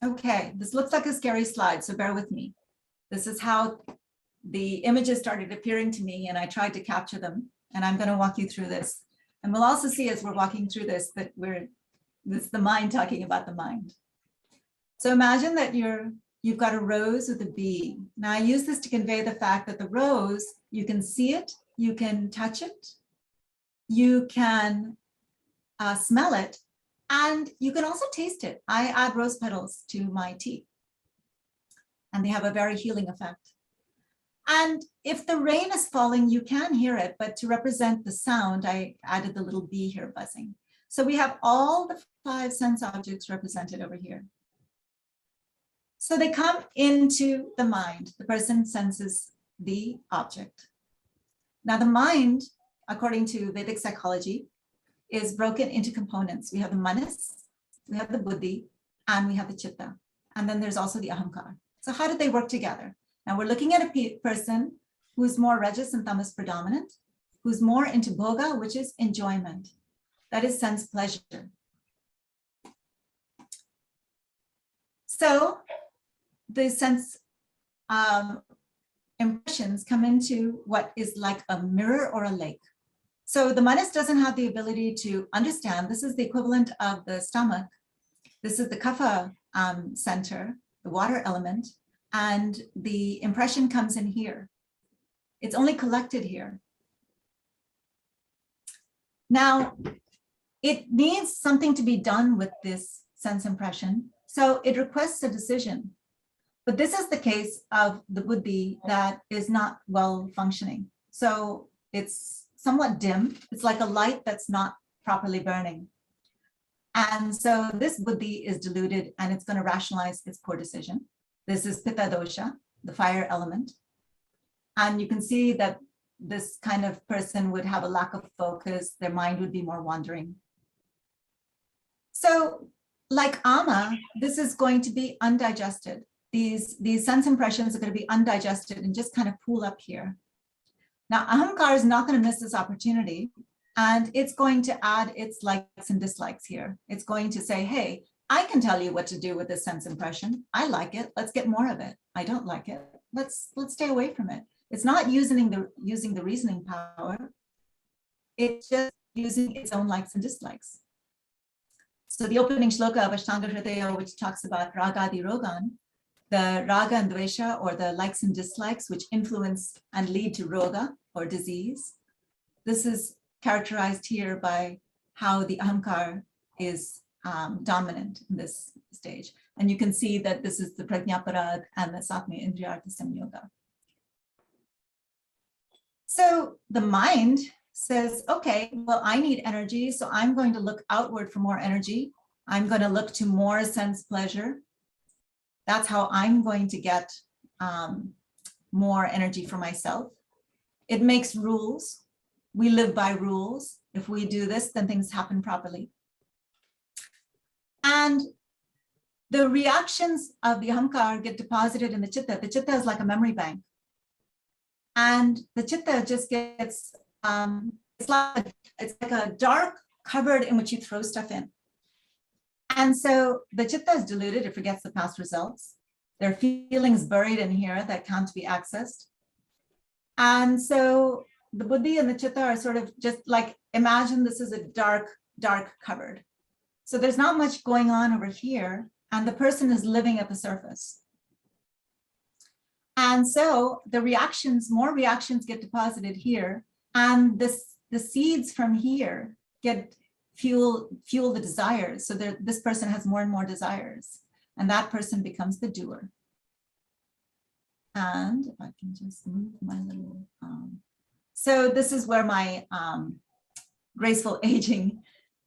Okay, this looks like a scary slide, so bear with me. This is how the images started appearing to me, and I tried to capture them, and I'm going to walk you through this. And we'll also see as we're walking through this that this is the mind talking about the mind. So imagine that you've got a rose with a bee. Now I use this to convey the fact that the rose, you can see it, you can touch it, you can smell it, and you can also taste it. I add rose petals to my tea, and they have a very healing effect. And if the rain is falling, you can hear it, but to represent the sound, I added the little bee here buzzing. So we have all the 5 sense objects represented over here. So they come into the mind. The person senses the object. Now the mind, according to Vedic psychology, is broken into components. We have the manas, we have the buddhi, and we have the chitta. And then there's also the ahankar. So how do they work together? Now we're looking at a person who's more rajas and tamas predominant, who's more into bhoga, which is enjoyment. That is sense pleasure. So the sense impressions come into what is like a mirror or a lake. So the manas doesn't have the ability to understand. This is the equivalent of the stomach. This is the kapha center, the water element, and the impression comes in here. It's only collected here. Now, it needs something to be done with this sense impression. So it requests a decision. But this is the case of the buddhi that is not well functioning. So it's somewhat dim. It's like a light that's not properly burning. And so this buddhi is diluted and it's going to rationalize its poor decision. This is pitta dosha, the fire element. And you can see that this kind of person would have a lack of focus. Their mind would be more wandering. So like ama, this is going to be undigested. These sense impressions are going to be undigested and just kind of pool up here. Now, ahankar is not going to miss this opportunity, and it's going to add its likes and dislikes here. It's going to say, hey, I can tell you what to do with this sense impression. I like it. Let's get more of it. I don't like it. let's stay away from it. It's not using the reasoning power. It's just using its own likes and dislikes. So the opening shloka of Ashtanga Hridaya, which talks about ragadi rogan, the raga and dvesha, or the likes and dislikes, which influence and lead to roga or disease. This is characterized here by how the ahamkar is dominant in this stage. And you can see that this is the prajnaparad and the satmya indriyartha samyoga. So the mind says, okay, well, I need energy, so I'm going to look outward for more energy. I'm going to look to more sense pleasure. That's how I'm going to get more energy for myself. It makes rules. We live by rules. If we do this, then things happen properly. And the reactions of the ahamkar get deposited in the chitta. The chitta is like a memory bank. And the chitta just gets, it's like a dark cupboard in which you throw stuff in. And so the chitta is diluted, it forgets the past results. There are feelings buried in here that can't be accessed. And so the buddhi and the chitta are sort of just like, imagine this is a dark, dark cupboard. So there's not much going on over here, and the person is living at the surface. And so the reactions, more reactions get deposited here, and the seeds from here get fuel the desires. So this person has more and more desires, and that person becomes the doer. And if I can just move my little, so this is where my graceful aging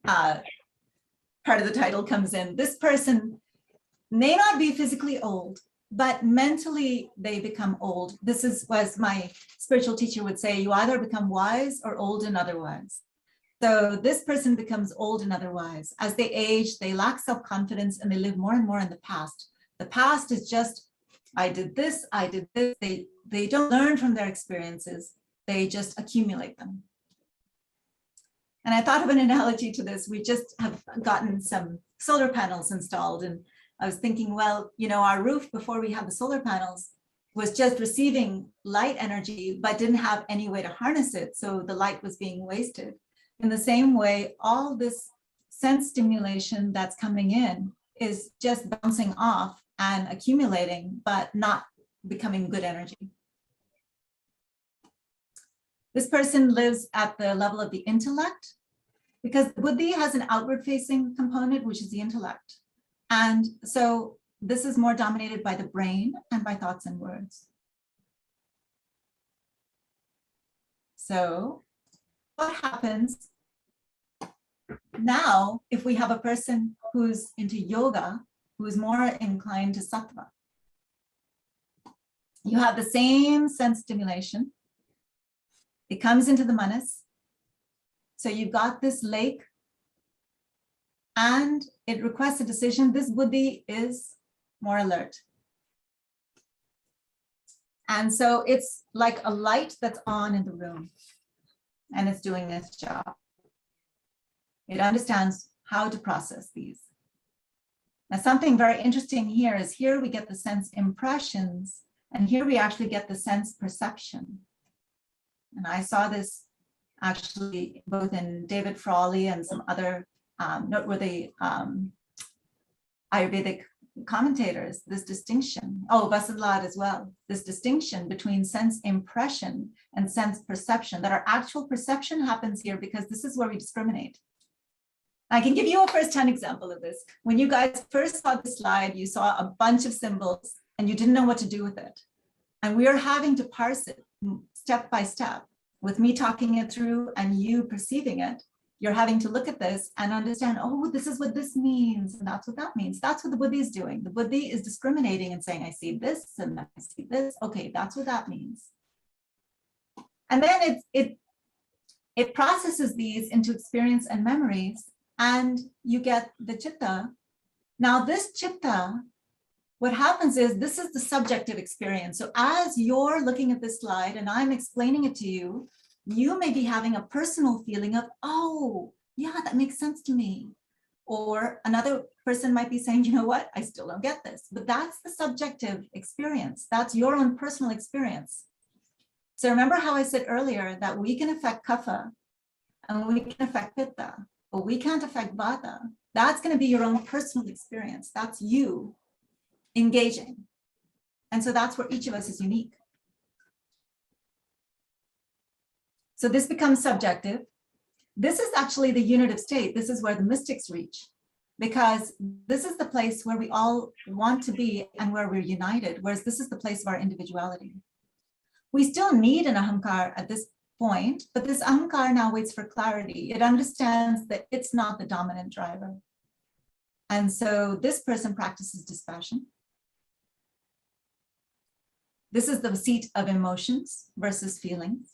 part of the title comes in. This person may not be physically old, but mentally they become old. This is, as my spiritual teacher would say, you either become wise or old and otherwise. So this person becomes old and otherwise. As they age, they lack self-confidence and they live more and more in the past. The past is just, I did this, I did this. They don't learn from their experiences. They just accumulate them. And I thought of an analogy to this. We just have gotten some solar panels installed, and I was thinking, well, you know, our roof before we had the solar panels was just receiving light energy, but didn't have any way to harness it. So the light was being wasted. In the same way, all this sense stimulation that's coming in is just bouncing off and accumulating, but not becoming good energy. This person lives at the level of the intellect, because the buddhi has an outward facing component, which is the intellect. And so this is more dominated by the brain and by thoughts and words. So what happens now if we have a person who's into yoga, who's more inclined to sattva? You have the same sense stimulation. It comes into the manas. So you've got this lake and it requests a decision. This buddhi is more alert. And so it's like a light that's on in the room and it's doing its job. It understands how to process these. Now, something very interesting here is here we get the sense impressions, and here we actually get the sense perception. And I saw this actually both in David Frawley and some other noteworthy Ayurvedic commentators, this distinction, Vasadlad as well, this distinction between sense impression and sense perception, that our actual perception happens here because this is where we discriminate. I can give you a first-hand example of this. When you guys first saw the slide, you saw a bunch of symbols and you didn't know what to do with it. And we are having to parse it step by step. With me talking it through and you perceiving it, you're having to look at this and understand, oh, this is what this means, and that's what that means. That's what the buddhi is doing. The buddhi is discriminating and saying, I see this and I see this. Okay, that's what that means. And then it processes these into experience and memories, and you get the chitta. Now this chitta, what happens is this is the subjective experience. So as you're looking at this slide and I'm explaining it to you, you may be having a personal feeling of, oh, yeah, that makes sense to me. Or another person might be saying, you know what, I still don't get this, but that's the subjective experience. That's your own personal experience. So remember how I said earlier that we can affect kapha and we can affect pitta, but we can't affect vata. That's going to be your own personal experience. That's you engaging. And so that's where each of us is unique. So this becomes subjective. This is actually the unit of state. This is where the mystics reach, because this is the place where we all want to be and where we're united, whereas this is the place of our individuality. We still need an ahankar at this point, but this ahankar now waits for clarity. It understands that it's not the dominant driver. And so this person practices dispassion. This is the seat of emotions versus feelings.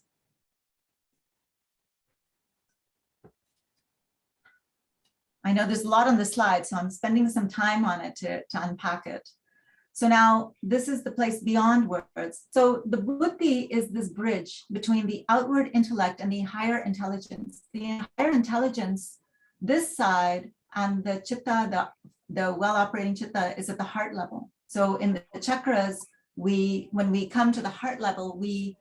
I know there's a lot on the slide, so I'm spending some time on it to unpack it. So now this is the place beyond words. So the buddhi is this bridge between the outward intellect and the higher intelligence. The higher intelligence, this side, and the chitta, the well-operating chitta, is at the heart level. So in the chakras, when we come to the heart level, we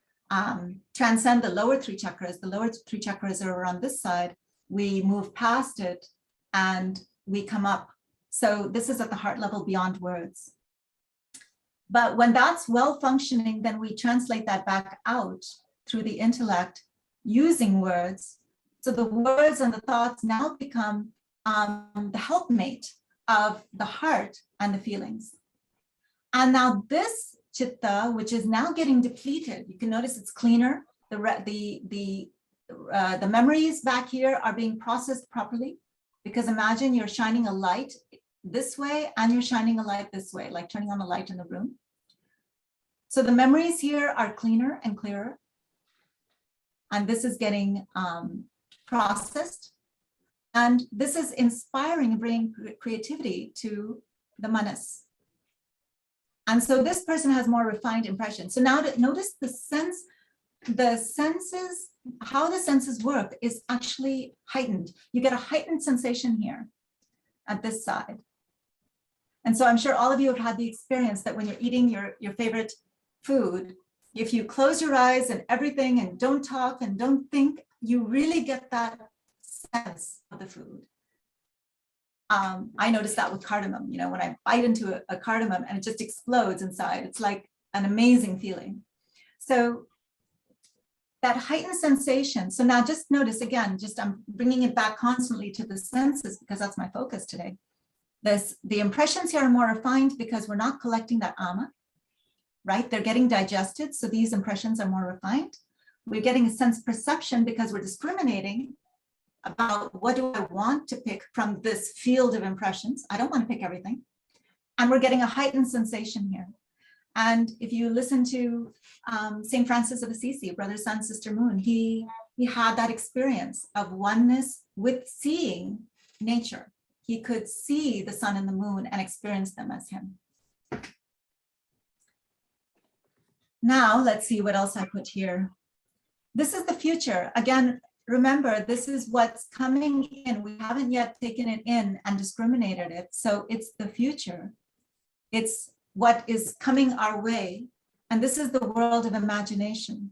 transcend the lower three chakras. The lower three chakras are around this side. We move past it and we come up. So this is at the heart level beyond words. But when that's well functioning, then we translate that back out through the intellect using words. So the words and the thoughts now become the helpmate of the heart and the feelings. And now this chitta, which is now getting depleted, you can notice it's cleaner. The memories back here are being processed properly, because imagine you're shining a light this way and you're shining a light this way, like turning on a light in the room. So the memories here are cleaner and clearer. And this is getting processed. And this is inspiring and bringing creativity to the manas. And so this person has more refined impression. So now notice the senses, how the senses work is actually heightened. You get a heightened sensation here at this side. And so I'm sure all of you have had the experience that when you're eating your favorite food, if you close your eyes and everything and don't talk and don't think, you really get that sense of the food. I noticed that with cardamom, you know, when I bite into a cardamom and it just explodes inside, it's like an amazing feeling. So that heightened sensation. So now just notice again, I'm bringing it back constantly to the senses because that's my focus today. The impressions here are more refined because we're not collecting that ama, right? They're getting digested. So these impressions are more refined. We're getting a sense perception because we're discriminating about what do I want to pick from this field of impressions. I don't want to pick everything. And we're getting a heightened sensation here. And if you listen to St. Francis of Assisi, Brother, Sun, Sister, Moon, he had that experience of oneness with seeing nature. He could see the sun and the moon and experience them as him. Now, let's see what else I put here. This is the future. Again, remember, this is what's coming in. We haven't yet taken it in and discriminated it. So it's the future. It's what is coming our way. And this is the world of imagination.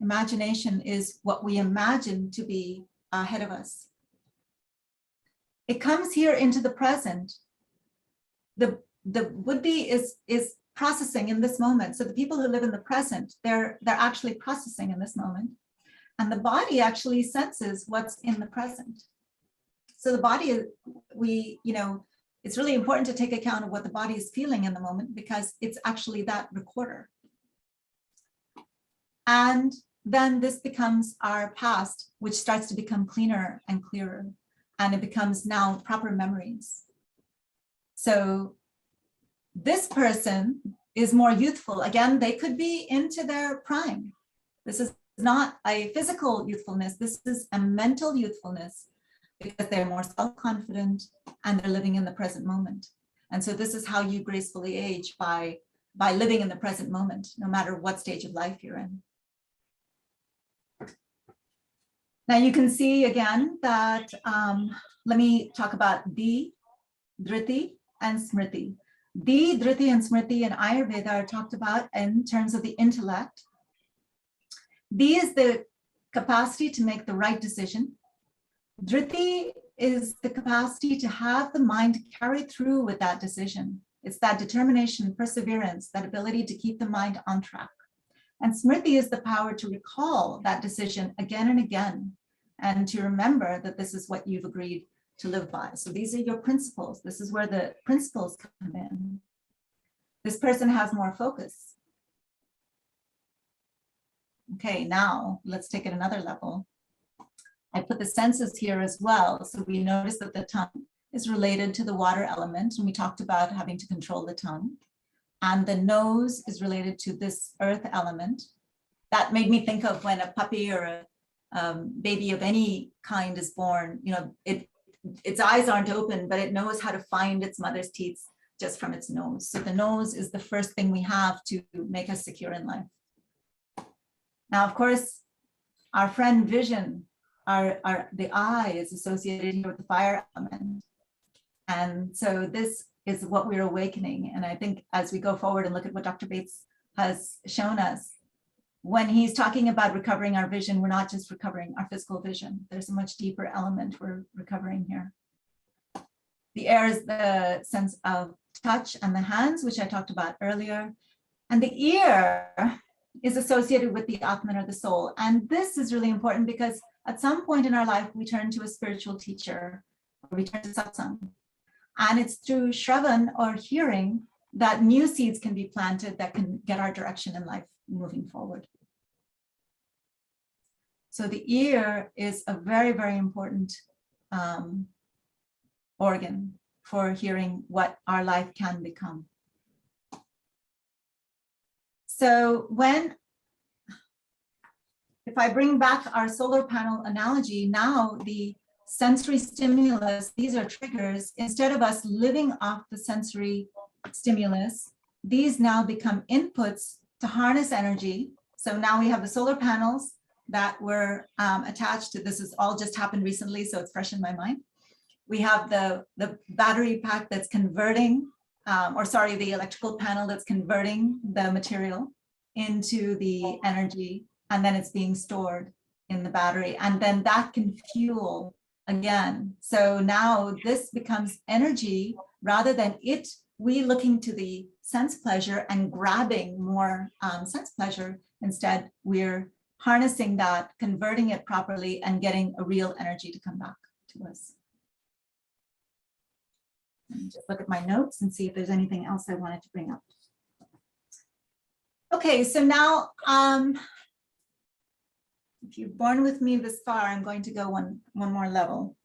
Imagination is what we imagine to be ahead of us. It comes here into the present. The buddhi is processing in this moment. So the people who live in the present, they're actually processing in this moment. And the body actually senses what's in the present. So the body, it's really important to take account of what the body is feeling in the moment because it's actually that recorder. And then this becomes our past, which starts to become cleaner and clearer. And it becomes now proper memories. So this person is more youthful. Again, they could be into their prime. This is not a physical youthfulness. This is a mental youthfulness because they're more self-confident and they're living in the present moment. And so this is how you gracefully age, by living in the present moment, no matter what stage of life you're in. Now you can see again that, let me talk about D. Dhriti, and Smriti. The Dhriti and Smriti in Ayurveda are talked about in terms of the intellect. D is the capacity to make the right decision. Dhriti is the capacity to have the mind carry through with that decision. It's that determination, perseverance, that ability to keep the mind on track. And Smriti is the power to recall that decision again and again, and to remember that this is what you've agreed to live by. So these are your principles. This is where the principles come in. This person has more focus. Okay, now let's take it another level. I put the senses here as well. So we notice that the tongue is related to the water element, and we talked about having to control the tongue. And the nose is related to this earth element. That made me think of when a puppy or a baby of any kind is born, you know, its eyes aren't open, but it knows how to find its mother's teeth just from its nose. So the nose is the first thing we have to make us secure in life. Now, of course, our friend vision, the eye is associated here with the fire element. And so this is what we're awakening. And I think as we go forward and look at what Dr. Bates has shown us, when he's talking about recovering our vision, we're not just recovering our physical vision. There's a much deeper element we're recovering here. The air is the sense of touch and the hands, which I talked about earlier. And the ear is associated with the Atman or the soul. And this is really important because at some point in our life, we turn to a spiritual teacher, or we turn to satsang. And it's through Shravan or hearing that new seeds can be planted that can get our direction in life moving forward. So the ear is a very, very important organ for hearing what our life can become. So if I bring back our solar panel analogy, now the sensory stimulus, these are triggers. Instead of us living off the sensory stimulus, these now become inputs to harness energy. So now we have the solar panels that were attached to, this has all just happened recently, so it's fresh in my mind. We have the battery pack that's converting, the electrical panel that's converting the material into the energy, and then it's being stored in the battery, and then that can fuel again. So now this becomes energy rather than we looking to the sense pleasure and grabbing more sense pleasure. Instead, we're harnessing that, converting it properly, and getting a real energy to come back to us. Let me just look at my notes and see if there's anything else I wanted to bring up. Okay, so now, if you've borne with me this far, I'm going to go one more level.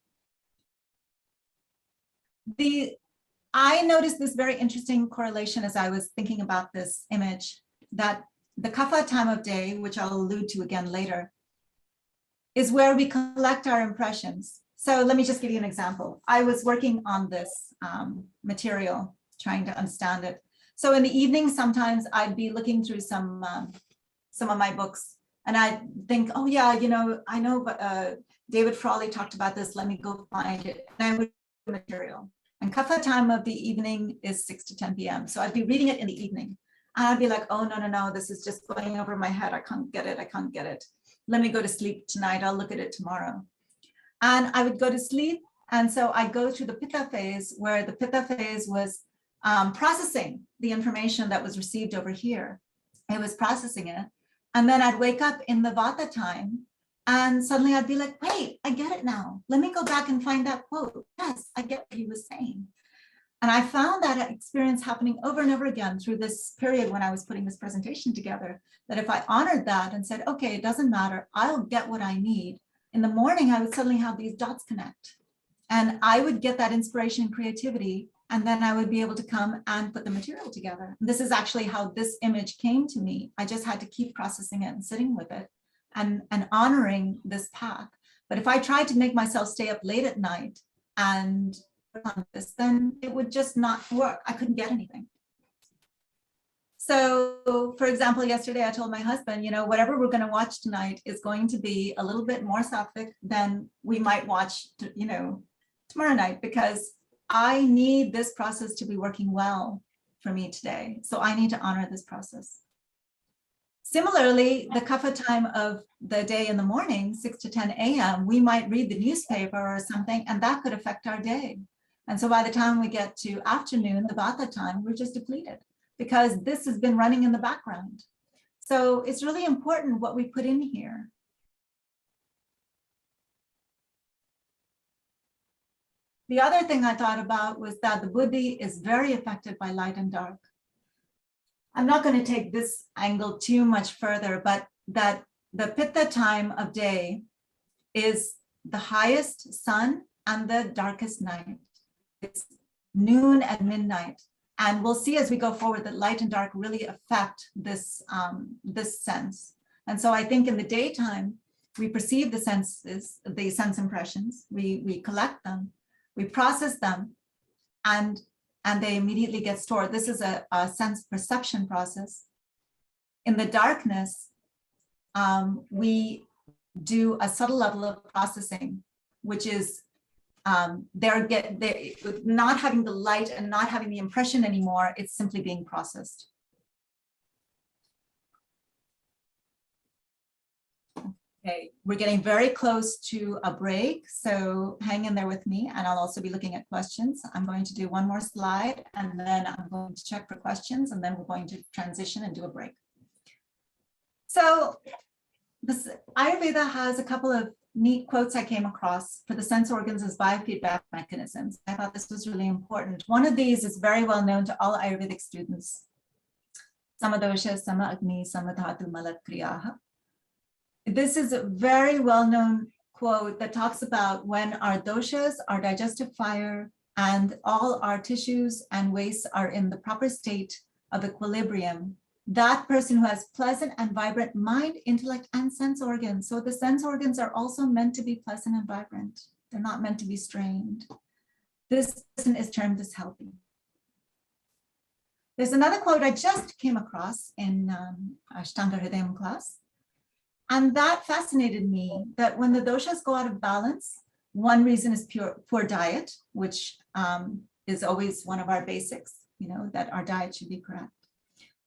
I noticed this very interesting correlation as I was thinking about this image, that the kapha time of day, which I'll allude to again later, is where we collect our impressions. So let me just give you an example. I was working on this material, trying to understand it. So in the evening, sometimes I'd be looking through some of my books, and I'd think, oh yeah, you know, I know, but David Frawley talked about this. Let me go find it. And I would read material. And kapha time of the evening is 6 to 10 p.m. So I'd be reading it in the evening. And I'd be like, oh, no, this is just going over my head. I can't get it. Let me go to sleep tonight. I'll look at it tomorrow. And I would go to sleep. And so I go through the pitta phase, where the pitta phase was processing the information that was received over here. It was processing it. And then I'd wake up in the vata time, and suddenly I'd be like, wait, I get it now. Let me go back and find that quote. Yes, I get what he was saying. And I found that experience happening over and over again through this period when I was putting this presentation together, that if I honored that and said, okay, it doesn't matter, I'll get what I need. In the morning, I would suddenly have these dots connect, and I would get that inspiration and creativity, and then I would be able to come and put the material together. This is actually how this image came to me. I just had to keep processing it and sitting with it and honoring this path. But if I tried to make myself stay up late at night and work on this, then it would just not work. I couldn't get anything. So, for example, yesterday I told my husband, you know, whatever we're going to watch tonight is going to be a little bit more sattvic than we might watch, you know, tomorrow night, because I need this process to be working well for me today. So I need to honor this process. Similarly, the kapha time of the day in the morning, 6 to 10 a.m., we might read the newspaper or something, and that could affect our day. And so by the time we get to afternoon, the vata time, we're just depleted because this has been running in the background. So it's really important what we put in here. The other thing I thought about was that the buddhi is very affected by light and dark. I'm not going to take this angle too much further, but that the pitta time of day is the highest sun and the darkest night. It's noon and midnight. And we'll see as we go forward that light and dark really affect this, this sense. And so I think in the daytime, we perceive the senses, the sense impressions, we collect them, we process them, and they immediately get stored. This is a sense perception process. In the darkness, we do a subtle level of processing, which is they're not having the light and not having the impression anymore. It's simply being processed. Okay, we're getting very close to a break, so hang in there with me, and I'll also be looking at questions. I'm going to do one more slide, and then I'm going to check for questions, and then we're going to transition and do a break. So this Ayurveda has a couple of neat quotes I came across for the sense organs as biofeedback mechanisms. I thought this was really important. One of these is very well known to all Ayurvedic students. Samadosha, Sama Agni, Samadhatu Malat Kriyaha. This is a very well-known quote that talks about when our doshas, our digestive fire, and all our tissues and wastes are in the proper state of equilibrium, that person who has pleasant and vibrant mind, intellect, and sense organs. So the sense organs are also meant to be pleasant and vibrant. They're not meant to be strained. This person is termed as healthy. There's another quote I just came across in Ashtanga Hridayam class. And that fascinated me, that when the doshas go out of balance, one reason is poor diet, which is always one of our basics, that our diet should be correct.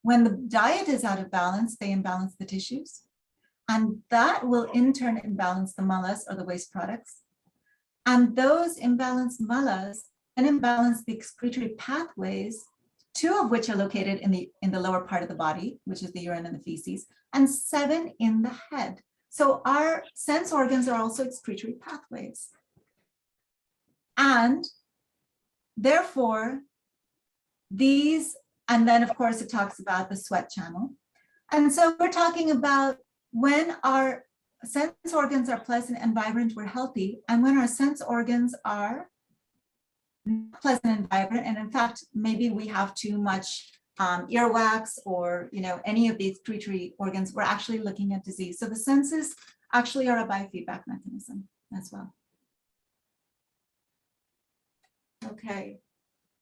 When the diet is out of balance, they imbalance the tissues. And that will in turn imbalance the malas, or the waste products. And those imbalanced malas can imbalance the excretory pathways, 2 of which are located in the lower part of the body, which is the urine and the feces, and 7 in the head. So our sense organs are also excretory pathways. And therefore, these, and then of course it talks about the sweat channel. And so we're talking about when our sense organs are pleasant and vibrant, we're healthy. And when our sense organs are pleasant and vibrant, and in fact, maybe we have too much earwax or any of these excretory organs, we're actually looking at disease. So the senses actually are a biofeedback mechanism as well. Okay,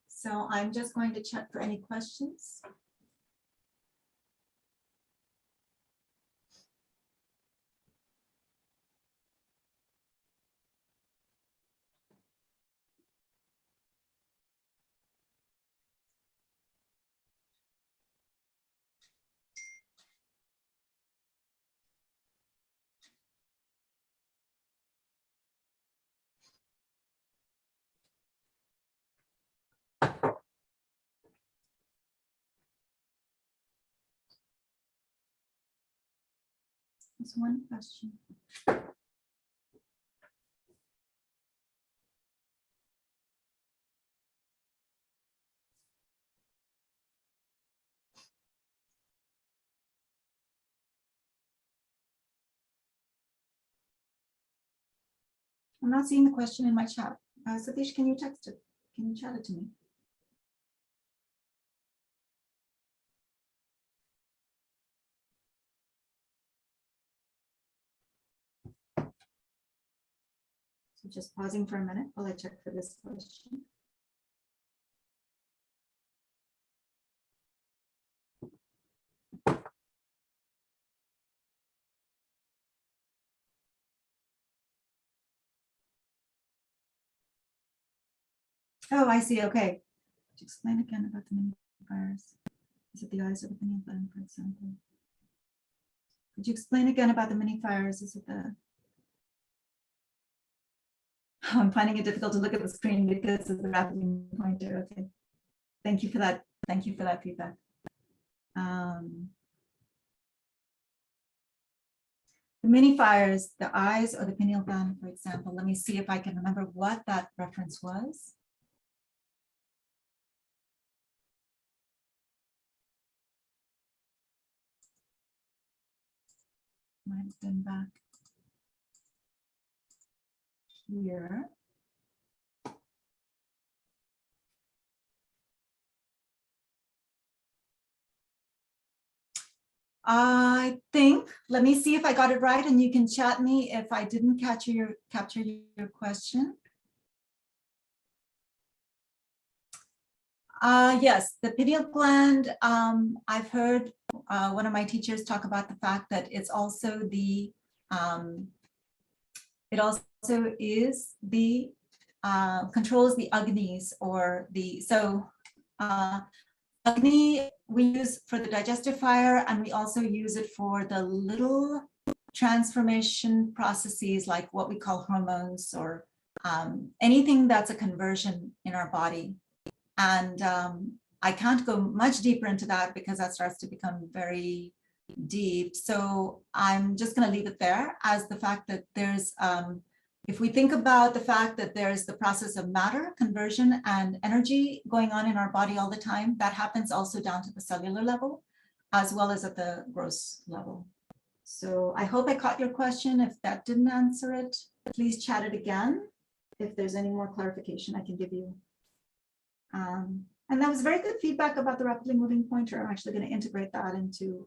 so I'm just going to check for any questions. There's one question. I'm not seeing the question in my chat. Satish, can you text it? Can you chat it to me? So just pausing for a minute while I check for this question. Oh, I see. Okay. Could you explain again about the mini fires? Is it the eyes or the pineal gland, for example? Could you explain again about the mini fires? Is it the... I'm finding it difficult to look at the screen because of the rapid moving pointer. Okay. Thank you for that. Thank you for that feedback. The mini fires, the eyes or the pineal gland, for example. Let me see if I can remember what that reference was. Might have been back here. I think, let me see if I got it right, and you can chat me if I didn't capture your question. Yes, the pineal gland, I've heard one of my teachers talk about the fact that it's also the, it also is the, controls the Agnis or the, so Agni we use for the digestive fire, and we also use it for the little transformation processes like what we call hormones or anything that's a conversion in our body. And I can't go much deeper into that because that starts to become very deep. So I'm just going to leave it there as the fact that there's, if we think about the fact that there's the process of matter, conversion, and energy going on in our body all the time, that happens also down to the cellular level, as well as at the gross level. So I hope I caught your question. If that didn't answer it, please chat it again. If there's any more clarification I can give you. And that was very good feedback about the rapidly moving pointer. I'm actually going to integrate that into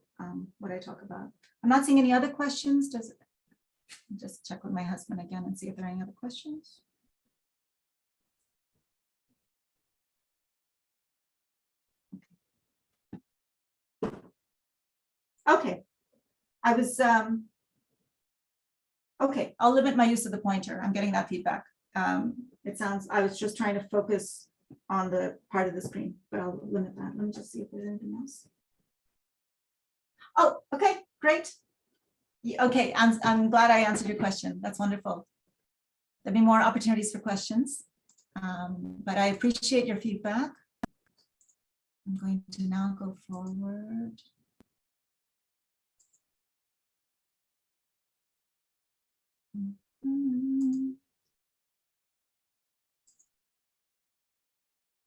what I talk about. I'm not seeing any other questions. Does it? Just check with my husband again and see if there are any other questions. Okay, I was, okay, I'll limit my use of the pointer. I'm getting that feedback. It sounds, I was just trying to focus on the part of the screen, but I'll limit that. Let me just see if there's anything else. Oh, okay, great. Okay, I'm glad I answered your question. That's wonderful. There'll be more opportunities for questions, but I appreciate your feedback. I'm going to now go forward.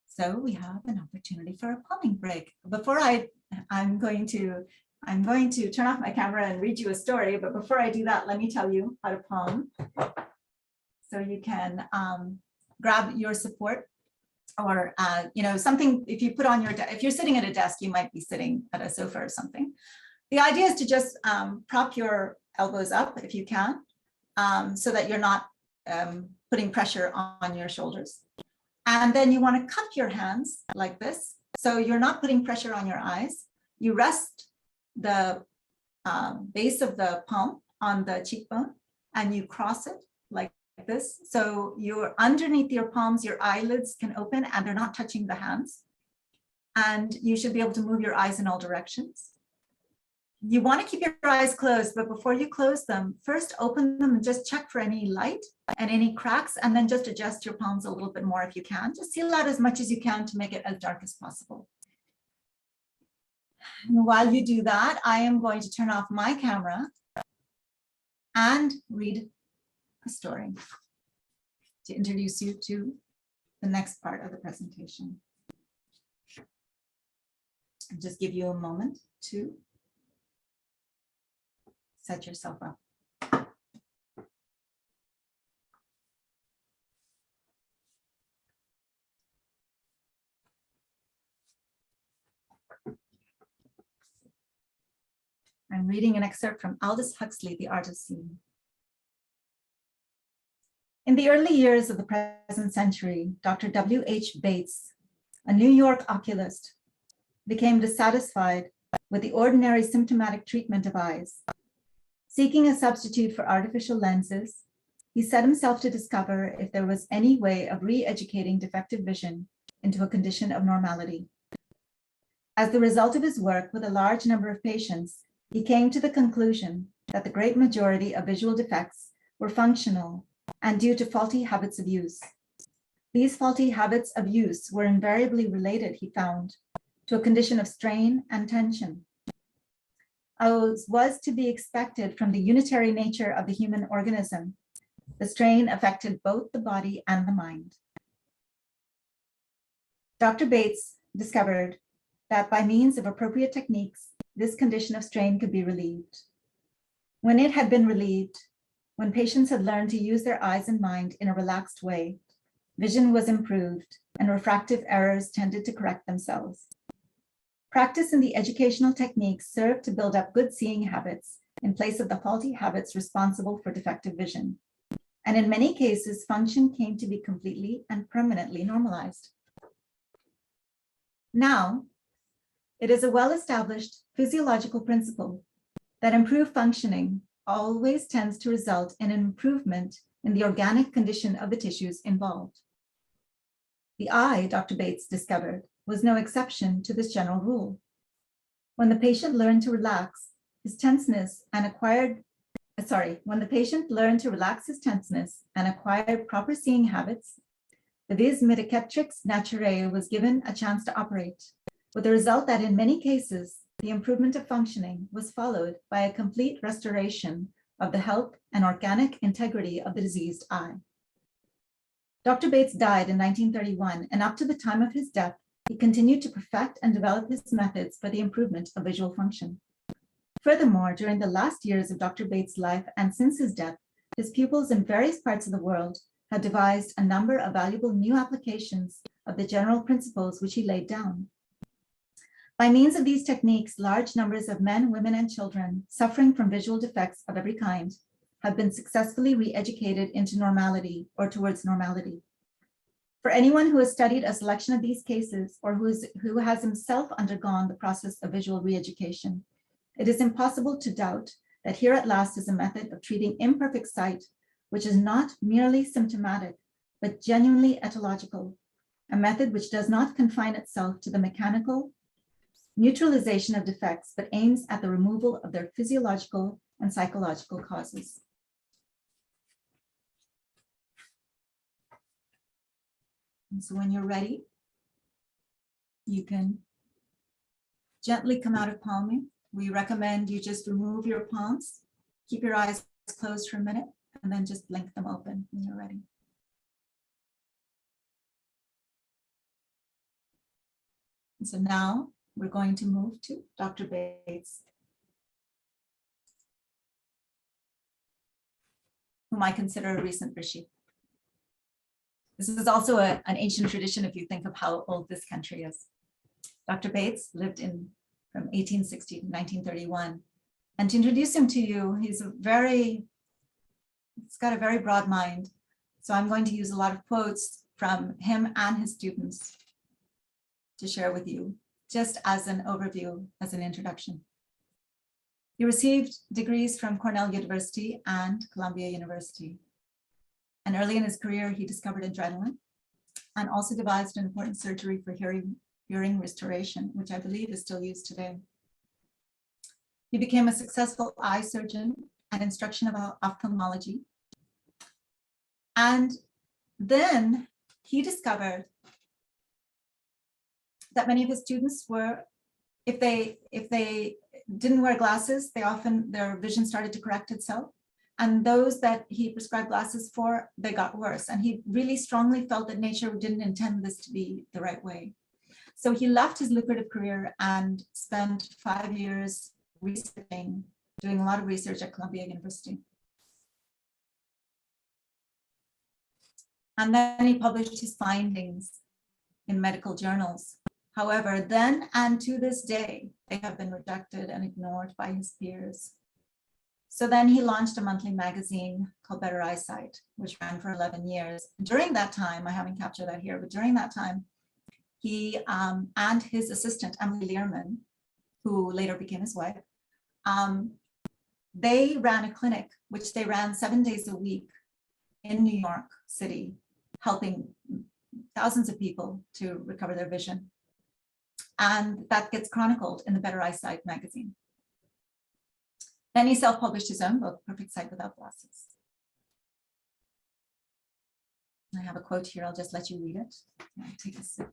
So we have an opportunity for a palming break. Before I'm going to turn off my camera and read you a story, but before I do that, let me tell you how to palm. So you can grab your support or, you know, something, if you put on your, if you're sitting at a desk, you might be sitting at a sofa or something. The idea is to just prop your elbows up if you can, so that you're not putting pressure on your shoulders. And then you want to cup your hands like this. So you're not putting pressure on your eyes. You rest the base of the palm on the cheekbone and you cross it like this. So you're underneath your palms, your eyelids can open and they're not touching the hands. And you should be able to move your eyes in all directions. You want to keep your eyes closed, but before you close them, first open them and just check for any light and any cracks, and then just adjust your palms a little bit more if you can. Just seal out as much as you can to make it as dark as possible. And while you do that, I am going to turn off my camera and read a story to introduce you to the next part of the presentation. I'll just give you a moment to set yourself up. I'm reading an excerpt from Aldous Huxley, The Art of Seeing. In the early years of the present century, Dr. W.H. Bates, a New York oculist, became dissatisfied with the ordinary symptomatic treatment of eyes. Seeking a substitute for artificial lenses, he set himself to discover if there was any way of re-educating defective vision into a condition of normality. As the result of his work with a large number of patients, he came to the conclusion that the great majority of visual defects were functional and due to faulty habits of use. These faulty habits of use were invariably related, he found, to a condition of strain and tension. As was to be expected from the unitary nature of the human organism, the strain affected both the body and the mind. Dr. Bates discovered that by means of appropriate techniques, this condition of strain could be relieved. When it had been relieved, when patients had learned to use their eyes and mind in a relaxed way, vision was improved and refractive errors tended to correct themselves. Practice in the educational techniques served to build up good seeing habits in place of the faulty habits responsible for defective vision. And in many cases, function came to be completely and permanently normalized. Now, it is a well-established physiological principle that improved functioning always tends to result in an improvement in the organic condition of the tissues involved. The eye, Dr. Bates discovered, was no exception to this general rule. When the patient learned to relax his tenseness and acquired proper seeing habits, the vis medicatrix naturae was given a chance to operate, with the result that in many cases, the improvement of functioning was followed by a complete restoration of the health and organic integrity of the diseased eye. Dr. Bates died in 1931, and up to the time of his death, he continued to perfect and develop his methods for the improvement of visual function. Furthermore, during the last years of Dr. Bates' life and since his death, his pupils in various parts of the world have devised a number of valuable new applications of the general principles which he laid down. By means of these techniques, large numbers of men, women, and children suffering from visual defects of every kind have been successfully re-educated into normality or towards normality. For anyone who has studied a selection of these cases or who has himself undergone the process of visual re-education, it is impossible to doubt that here at last is a method of treating imperfect sight, which is not merely symptomatic, but genuinely etological, a method which does not confine itself to the mechanical neutralization of defects, but aims at the removal of their physiological and psychological causes. And so when you're ready, you can gently come out of palming. We recommend you just remove your palms, keep your eyes closed for a minute, and then just blink them open when you're ready. And so now we're going to move to Dr. Bates, whom I consider a recent rishi. This is also an ancient tradition if you think of how old this country is. Dr. Bates lived from 1860 to 1931. And to introduce him to you, he's got a very broad mind. So I'm going to use a lot of quotes from him and his students to share with you, just as an overview, as an introduction. He received degrees from Cornell University and Columbia University. And early in his career, he discovered adrenaline and also devised an important surgery for hearing restoration, which I believe is still used today. He became a successful eye surgeon and instruction of ophthalmology. And then he discovered that many of his students were, if they didn't wear glasses, their vision started to correct itself. And those that he prescribed glasses for, they got worse. And he really strongly felt that nature didn't intend this to be the right way. So he left his lucrative career and spent 5 years researching, doing a lot of research at Columbia University. And then he published his findings in medical journals. However, then and to this day, they have been rejected and ignored by his peers. So then he launched a monthly magazine called Better Eyesight, which ran for 11 years. During that time, I haven't captured that here, but during that time, he and his assistant, Emily Learman, who later became his wife, they ran a clinic, which they ran 7 days a week in New York City, helping thousands of people to recover their vision. And that gets chronicled in the Better Eyesight magazine. Then he self-published his own book, Perfect Sight Without Glasses. I have a quote here, I'll just let you read it. I'll take a sip.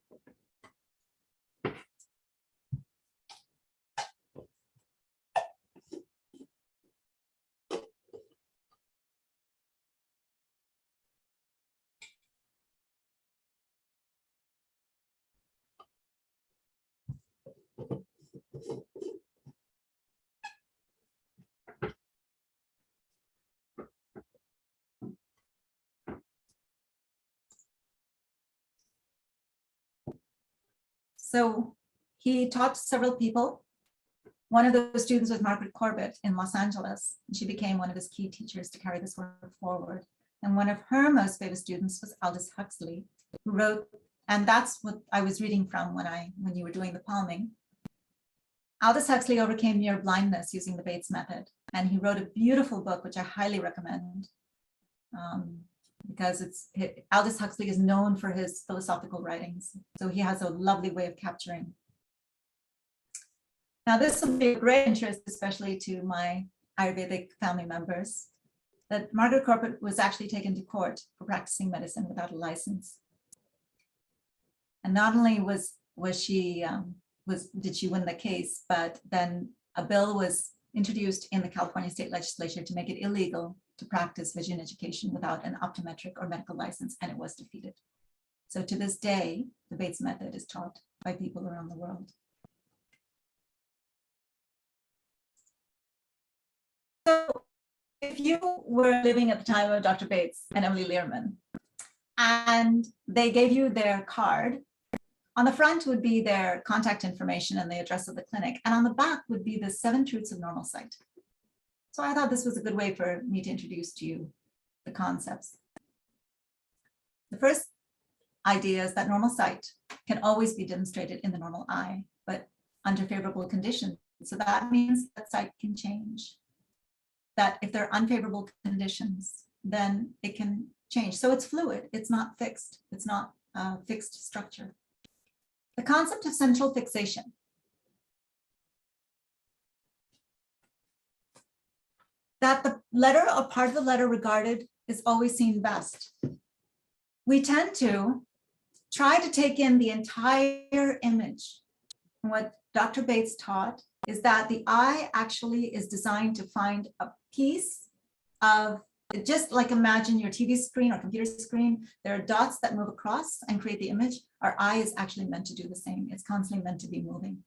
So he taught several people. One of those students was Margaret Corbett in Los Angeles. And she became one of his key teachers to carry this work forward. And one of her most famous students was Aldous Huxley, who wrote, and that's what I was reading from when you were doing the palming. Aldous Huxley overcame near blindness using the Bates method. And he wrote a beautiful book, which I highly recommend. Because Aldous Huxley is known for his philosophical writings. So he has a lovely way of capturing. Now, this will be of great interest, especially to my Ayurvedic family members, that Margaret Corbett was actually taken to court for practicing medicine without a license. And not only did she win the case, but then a bill was introduced in the California state legislature to make it illegal to practice vision education without an optometric or medical license, and it was defeated. So to this day, the Bates method is taught by people around the world. So if you were living at the time of Dr. Bates and Emily Learman, and they gave you their card, on the front would be their contact information and the address of the clinic, and on the back would be the 7 truths of normal sight. So I thought this was a good way for me to introduce to you the concepts. The first idea is that normal sight can always be demonstrated in the normal eye, but under favorable conditions. So that means that sight can change. That if there are unfavorable conditions, then it can change. So it's fluid, it's not fixed. It's not a fixed structure. The concept of central fixation. That the letter or part of the letter regarded is always seen best. We tend to try to take in the entire image. And what Dr. Bates taught is that the eye actually is designed to find a piece of, just like imagine your TV screen or computer screen, there are dots that move across and create the image. Our eye is actually meant to do the same. It's constantly meant to be moving.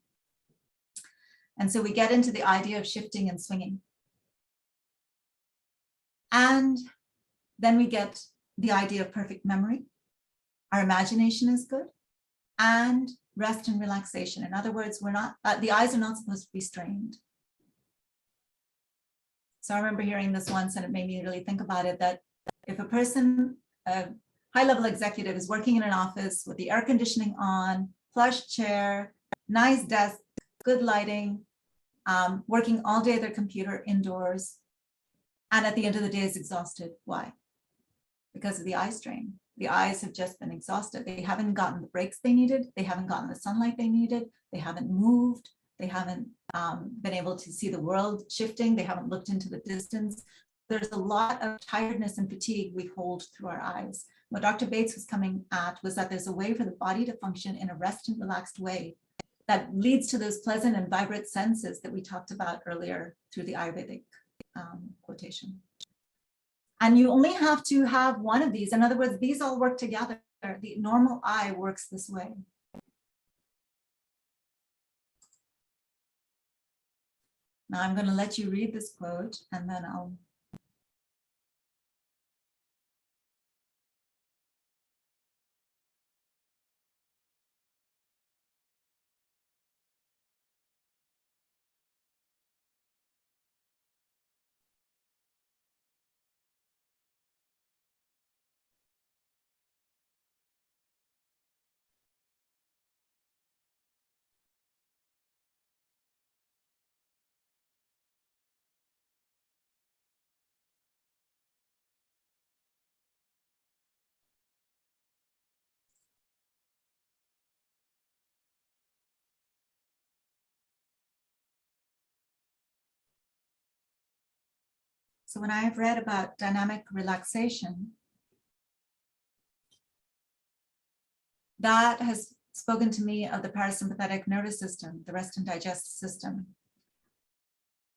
And so we get into the idea of shifting and swinging. And then we get the idea of perfect memory. Our imagination is good, and rest and relaxation. In other words, the eyes are not supposed to be strained. So I remember hearing this once, and it made me really think about it, that if a person, a high-level executive, is working in an office with the air conditioning on, plush chair, nice desk, good lighting, working all day at their computer indoors, and at the end of the day is exhausted. Why? Because of the eye strain. The eyes have just been exhausted. They haven't gotten the breaks they needed. They haven't gotten the sunlight they needed. They haven't moved. They haven't been able to see the world shifting. They haven't looked into the distance. There's a lot of tiredness and fatigue we hold through our eyes. What Dr. Bates was coming at was that there's a way for the body to function in a rest and relaxed way that leads to those pleasant and vibrant senses that we talked about earlier through the Ayurvedic quotation. And you only have to have one of these. In other words, these all work together. The normal eye works this way. Now I'm going to let you read this quote, and then I'll So when I've read about dynamic relaxation, that has spoken to me of the parasympathetic nervous system, the rest and digest system.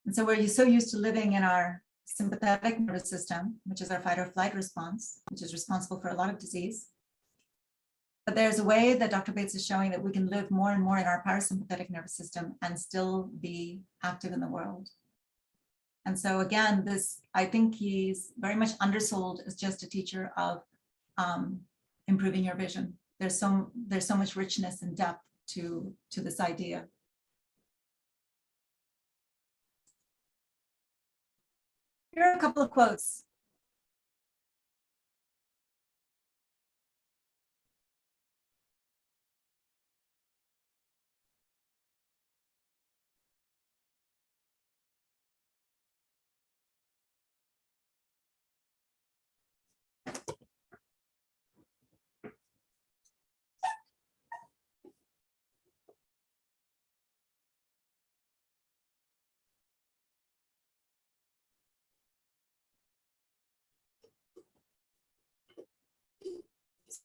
And so we're so used to living in our sympathetic nervous system, which is our fight or flight response, which is responsible for a lot of disease. But there's a way that Dr. Bates is showing that we can live more and more in our parasympathetic nervous system and still be active in the world. And so again, this, I think he's very much undersold as just a teacher of improving your vision. There's so much richness and depth to this idea. Here are a couple of quotes.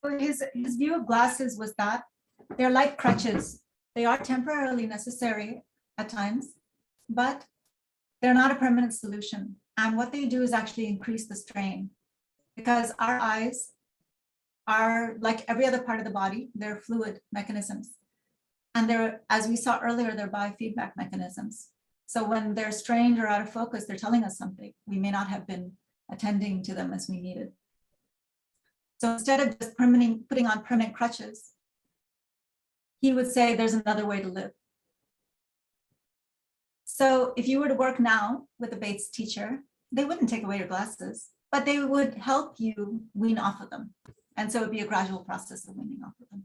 So his view of glasses was that they're like crutches. They are temporarily necessary at times, but they're not a permanent solution. And what they do is actually increase the strain, because our eyes are like every other part of the body. They're fluid mechanisms. And they're, as we saw earlier, they're biofeedback mechanisms. So when they're strained or out of focus, they're telling us something. We may not have been attending to them as we needed. So instead of just putting on permanent crutches, he would say there's another way to live. So if you were to work now with a Bates teacher, they wouldn't take away your glasses, but they would help you wean off of them. And so it would be a gradual process of weaning off of them.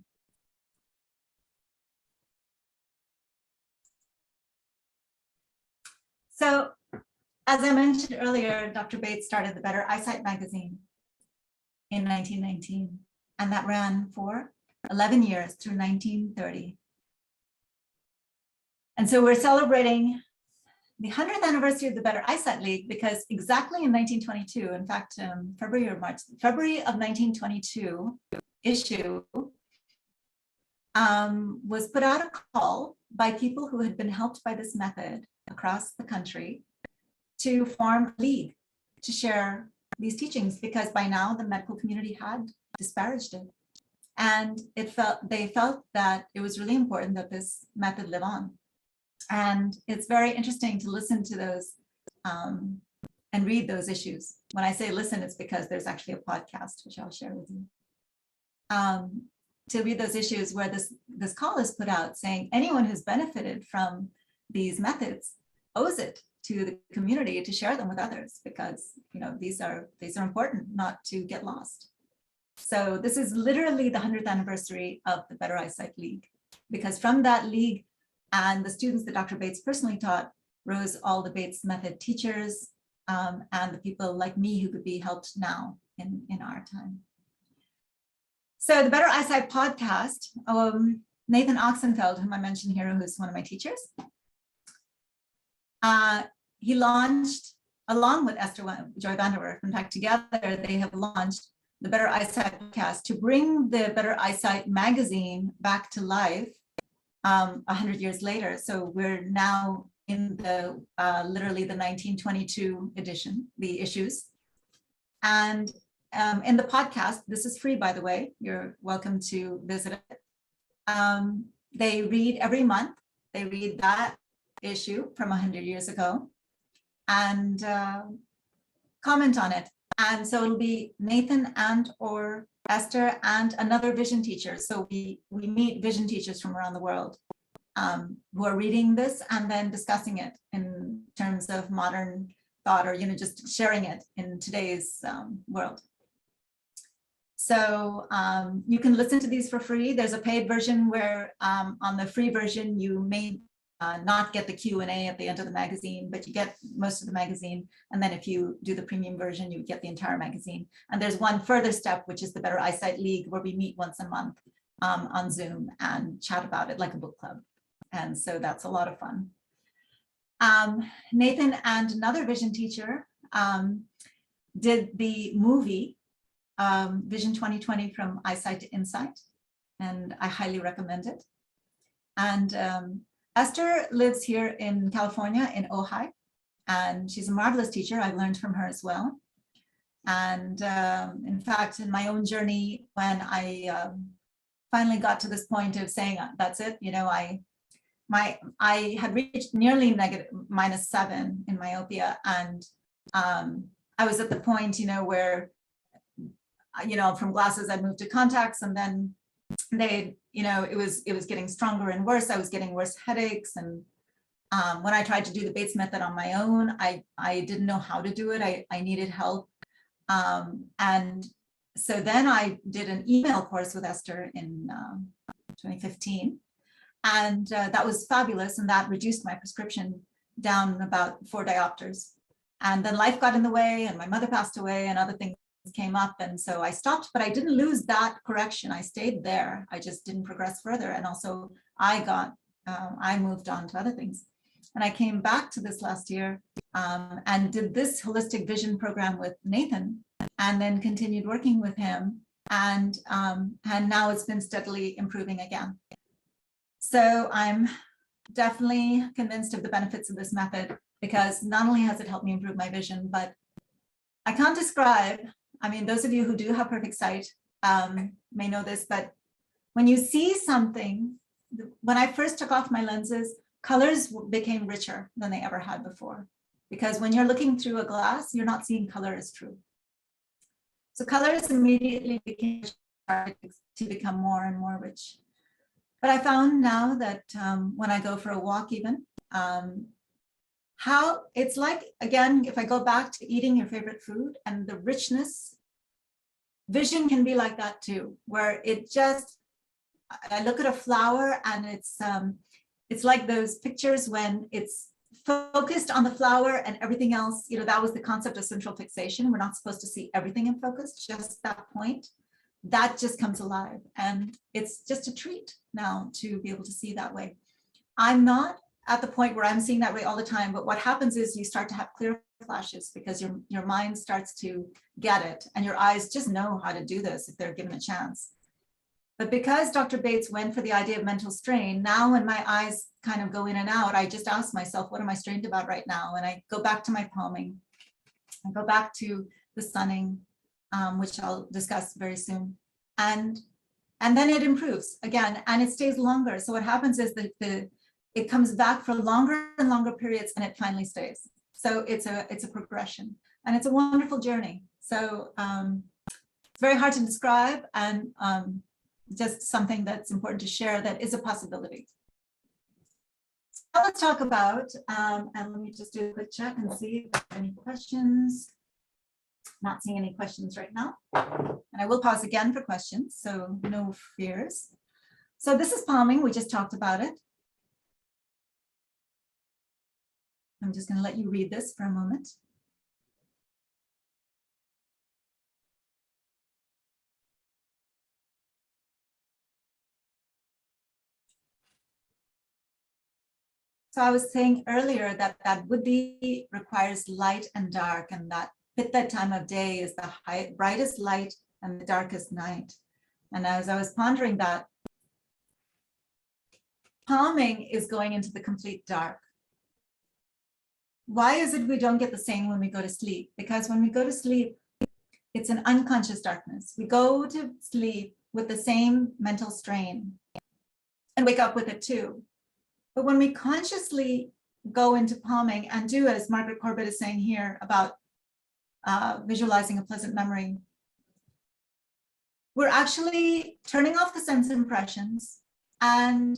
So as I mentioned earlier, Dr. Bates started the Better Eyesight magazine in 1919, and that ran for 11 years through 1930. And so we're celebrating the 100th anniversary of the Better Eyesight League because exactly in 1922, in fact, February of 1922 issue was put out a call by people who had been helped by this method across the country to form a league to share these teachings, because by now the medical community had disparaged it. And they felt that it was really important that this method live on. And it's very interesting to listen to those and read those issues. When I say listen, it's because there's actually a podcast, which I'll share with you. To read those issues where this call is put out saying anyone who's benefited from these methods owes it to the community to share them with others, because these are important, not to get lost. So this is literally the 100th anniversary of the Better Eyesight League, because from that league and the students that Dr. Bates personally taught rose all the Bates method teachers and the people like me who could be helped now in our time. So the Better Eyesight podcast, Nathan Oxenfeld, whom I mentioned here, who's one of my teachers, he launched, along with Esther Joy Vanderwerf, in fact, together they have launched the Better Eyesight podcast to bring the Better Eyesight magazine back to life 100 years later. So we're now in the literally the 1922 edition, the issues. And in the podcast, this is free, by the way, you're welcome to visit it. They read every month, they read that issue from 100 years ago and comment on it. And so it'll be Nathan and or Esther and another vision teacher. So we meet vision teachers from around the world who are reading this and then discussing it in terms of modern thought, or just sharing it in today's world. So you can listen to these for free. There's a paid version where on the free version, you may not get the Q&A at the end of the magazine, but you get most of the magazine. And then if you do the premium version, you get the entire magazine. And there's one further step, which is the Better Eyesight League, where we meet once a month on Zoom and chat about it like a book club. And so that's a lot of fun. Nathan and another vision teacher did the movie Vision 2020 from Eyesight to Insight, and I highly recommend it. And Esther lives here in California in Ojai, and she's a marvelous teacher. I've learned from her as well. And in fact, in my own journey, when I finally got to this point of saying, that's it, you know, I had reached nearly -7 in myopia. And I was at the point, you know, where, you know, from glasses, I moved to contacts, and then they, you know, it was getting stronger and worse. I was getting worse headaches. And when I tried to do the Bates method on my own, I didn't know how to do it. I needed help. And so then I did an email course with Esther in 2015. And that was fabulous. And that reduced my prescription down about 4 diopters. And then life got in the way, and my mother passed away, and other things came up. And so I stopped, but I didn't lose that correction. I stayed there. I just didn't progress further. And also I moved on to other things. And I came back to this last year and did this holistic vision program with Nathan, and then continued working with him. And now it's been steadily improving again. So I'm definitely convinced of the benefits of this method, because not only has it helped me improve my vision, but I can't describe, I mean, those of you who do have perfect sight may know this, but when you see something, when I first took off my lenses, colors became richer than they ever had before. Because when you're looking through a glass, you're not seeing color as true. So colors immediately started to become more and more rich. But I found now that when I go for a walk even, how it's like, again, if I go back to eating your favorite food and the richness, vision can be like that too, where it just, I look at a flower and it's like those pictures when it's focused on the flower and everything else, you know, that was the concept of central fixation. We're not supposed to see everything in focus, just that point. That just comes alive. And it's just a treat now to be able to see that way. I'm not at the point where I'm seeing that way all the time, but what happens is you start to have clear flashes because your mind starts to get it, and your eyes just know how to do this if they're given a chance. But because Dr. Bates went for the idea of mental strain, now when my eyes kind of go in and out, I just ask myself, what am I strained about right now? And I go back to my palming, I go back to the sunning, which I'll discuss very soon. And then it improves again, and it stays longer. So what happens is that it comes back for longer and longer periods, and it finally stays. So it's a progression, and it's a wonderful journey. So it's very hard to describe, and just something that's important to share that is a possibility. So let's talk about, and let me just do a quick check and see if there are any questions. Not seeing any questions right now. And I will pause again for questions, so no fears. So this is palming, we just talked about it. I'm just going to let you read this for a moment. So I was saying earlier that buddhi requires light and dark, and that pitta time of day is the brightest light and the darkest night. And as I was pondering that, palming is going into the complete dark. Why is it we don't get the same when we go to sleep? Because when we go to sleep, it's an unconscious darkness. We go to sleep with the same mental strain and wake up with it too. But when we consciously go into palming and do, as Margaret Corbett is saying here about visualizing a pleasant memory, we're actually turning off the sense impressions and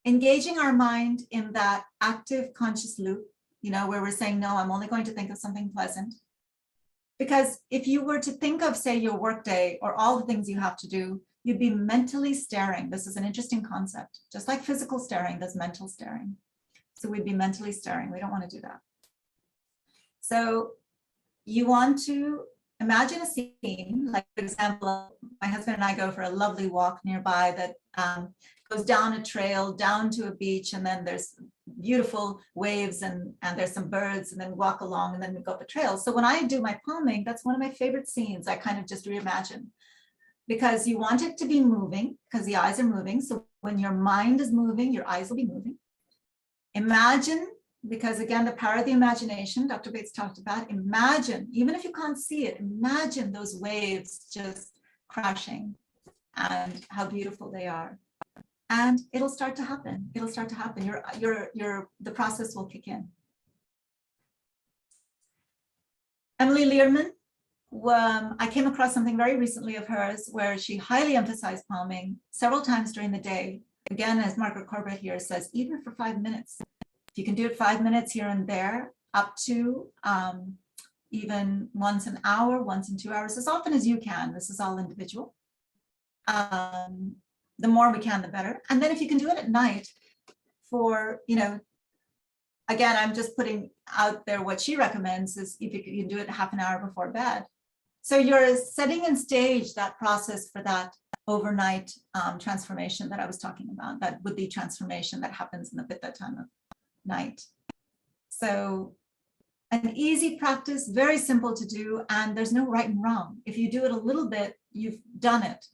engaging our mind in that active conscious loop, you know, where we're saying, no, I'm only going to think of something pleasant. Because if you were to think of, say, your workday or all the things you have to do, you'd be mentally staring. This is an interesting concept. Just like physical staring, there's mental staring. So we'd be mentally staring. We don't want to do that. So you want to imagine a scene, like, for example, my husband and I go for a lovely walk nearby that goes down a trail, down to a beach, and then there's beautiful waves and there's some birds, and then walk along, and then we go up a trail. So when I do my palming, that's one of my favorite scenes. I kind of just reimagine, because you want it to be moving, because the eyes are moving. So when your mind is moving, your eyes will be moving. Imagine, because again, the power of the imagination, Dr. Bates talked about, imagine, even if you can't see it, imagine those waves just crashing and how beautiful they are. And it'll start to happen. It'll start to happen. The process will kick in. Emily Learman, I came across something very recently of hers where she highly emphasized palming several times during the day. Again, as Margaret Corbett here says, even for 5 minutes. If you can do it 5 minutes here and there, up to even once an hour, once in 2 hours, as often as you can. This is all individual. The more we can, the better. And then if you can do it at night for, again, I'm just putting out there what she recommends is if you can do it half an hour before bed. So you're setting and stage that process for that overnight transformation that I was talking about, that would be transformation that happens in the pitta time of night. So an easy practice, very simple to do, and there's no right and wrong. If you do it a little bit, you've done it.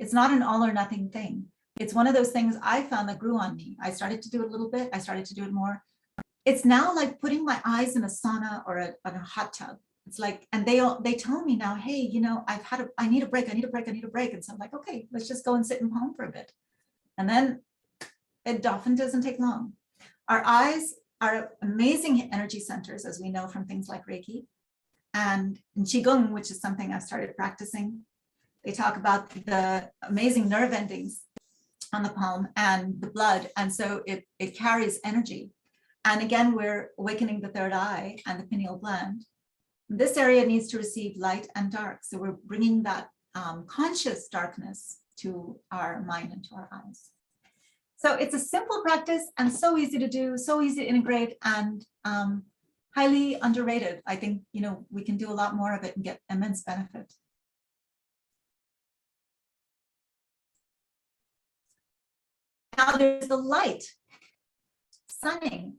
It's not an all or nothing thing. It's one of those things I found that grew on me. I started to do it a little bit. I started to do it more. It's now like putting my eyes in a sauna or a hot tub. It's like, and they tell me now, hey, I need a break. I need a break. And so I'm like, okay, let's just go and sit in palm for a bit. And then it often doesn't take long. Our eyes are amazing energy centers, as we know from things like Reiki and in Qigong, which is something I've started practicing. They talk about the amazing nerve endings on the palm and the blood. And so it carries energy. And again, we're awakening the third eye and the pineal gland. This area needs to receive light and dark. So we're bringing that conscious darkness to our mind and to our eyes. So it's a simple practice and so easy to do, so easy to integrate, and highly underrated. I think, we can do a lot more of it and get immense benefit. Now there's the light, sunning.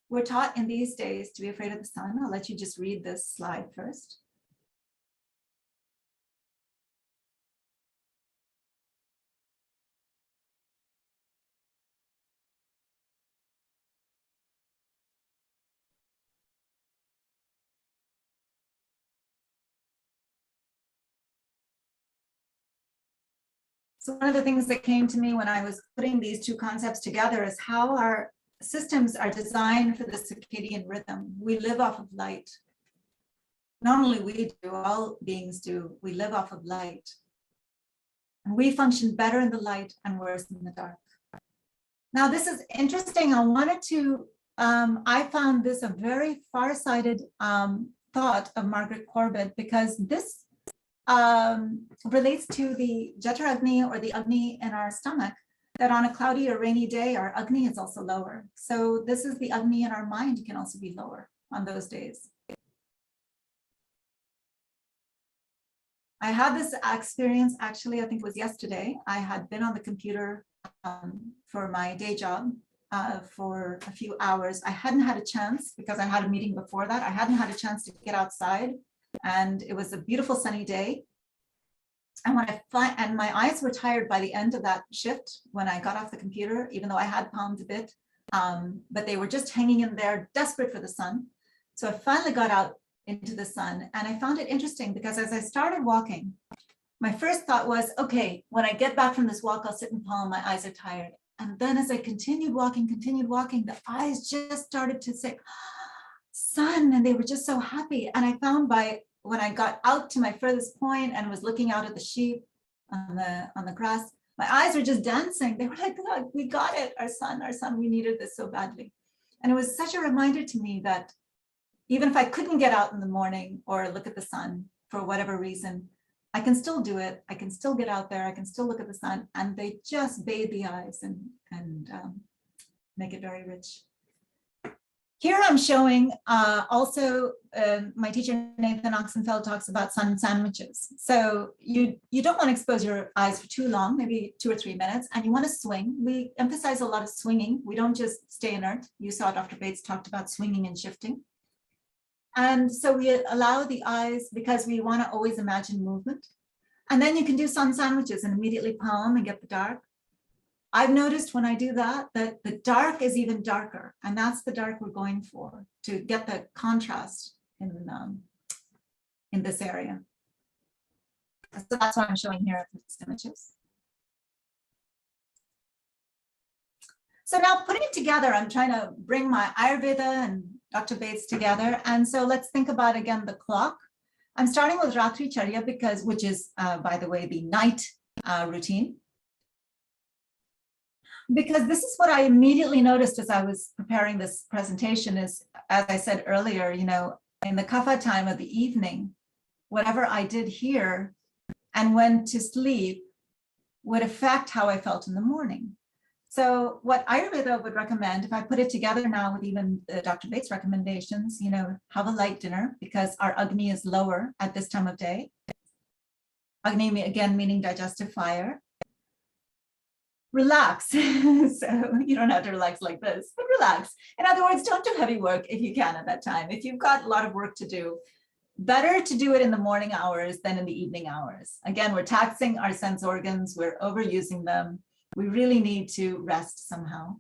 We're taught in these days to be afraid of the sun. I'll let you just read this slide first. So one of the things that came to me when I was putting these two concepts together is how our systems are designed for the circadian rhythm. We live off of light. Not only we do, all beings do. We live off of light. And we function better in the light and worse in the dark. Now, this is interesting. I found this a very far-sighted thought of Margaret Corbett, because this relates to the Jatra Agni, or the Agni in our stomach, that on a cloudy or rainy day, our Agni is also lower. So this is the Agni in our mind can also be lower on those days. I had this experience, actually, I think it was yesterday. I had been on the computer for my day job for a few hours. I hadn't had a chance, because I had a meeting before that. I hadn't had a chance to get outside. And it was a beautiful sunny day. And and my eyes were tired by the end of that shift when I got off the computer, even though I had palmed a bit, but they were just hanging in there, desperate for the sun. So I finally got out into the sun, and I found it interesting because as I started walking, my first thought was, okay, when I get back from this walk, I'll sit in palm, my eyes are tired. And then as I continued walking, the eyes just started to say, sun, and they were just so happy. And I found when I got out to my furthest point and was looking out at the sheep on the grass, my eyes were just dancing. They were like, look, we got it, our sun, we needed this so badly. And it was such a reminder to me that even if I couldn't get out in the morning or look at the sun for whatever reason, I can still do it. I can still get out there. I can still look at the sun, and they just bathe the eyes and make it very rich. Here I'm showing also my teacher Nathan Oxenfeld talks about sun sandwiches. So you don't want to expose your eyes for too long, maybe 2 or 3 minutes, and you want to swing. We emphasize a lot of swinging. We don't just stay inert. You saw Dr. Bates talked about swinging and shifting. And so we allow the eyes because we want to always imagine movement. And then you can do sun sandwiches and immediately palm and get the dark. I've noticed when I do that, that the dark is even darker, and that's the dark we're going for to get the contrast in this area. So that's what I'm showing here with these images. So now putting it together, I'm trying to bring my Ayurveda and Dr. Bates together. And so let's think about, again, the clock. I'm starting with Ratri Charya which is, by the way, the night routine. Because this is what I immediately noticed as I was preparing this presentation is, as I said earlier, you know, in the kapha time of the evening, whatever I did here and went to sleep would affect how I felt in the morning. So what Ayurveda would recommend, if I put it together now with even Dr. Bates' recommendations, you know, have a light dinner because our Agni is lower at this time of day. Agni, again, meaning digestive fire. Relax. So you don't have to relax like this, but relax. In other words, don't do heavy work if you can at that time. If you've got a lot of work to do, better to do it in the morning hours than in the evening hours. Again, we're taxing our sense organs, we're overusing them. We really need to rest somehow.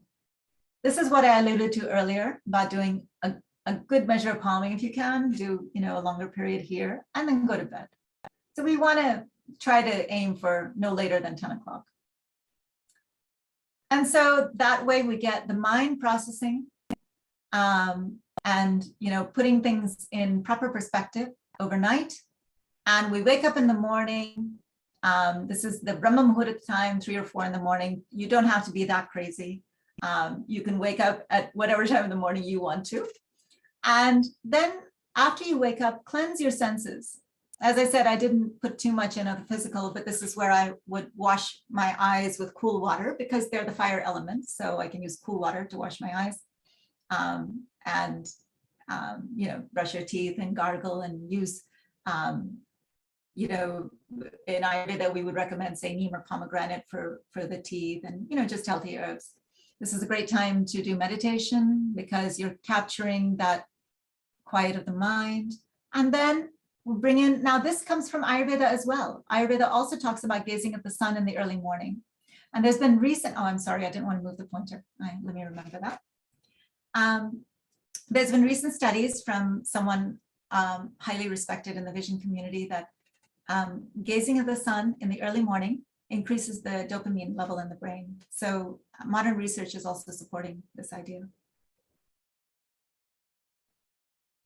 This is what I alluded to earlier about doing a good measure of palming if you can, do, you know, a longer period here and then go to bed. So we want to try to aim for no later than 10 o'clock. And so that way we get the mind processing and, you know, putting things in proper perspective overnight. And we wake up in the morning. This is the Brahma Muhurta time, 3 or 4 in the morning. You don't have to be that crazy. You can wake up at whatever time in the morning you want to. And then after you wake up, cleanse your senses. As I said, I didn't put too much in of the physical, but this is where I would wash my eyes with cool water because they're the fire elements. So I can use cool water to wash my eyes you know, brush your teeth and gargle and use, you know, in Ayurveda, we would recommend, say, neem or pomegranate for the teeth and, you know, just healthy herbs. This is a great time to do meditation because you're capturing that quiet of the mind. And then we'll bring in, now this comes from Ayurveda as well. Ayurveda also talks about gazing at the sun in the early morning. And there's been recent, oh, I'm sorry, I didn't want to move the pointer. Let me remember that. There's been recent studies from someone highly respected in the vision community that gazing at the sun in the early morning increases the dopamine level in the brain. So modern research is also supporting this idea.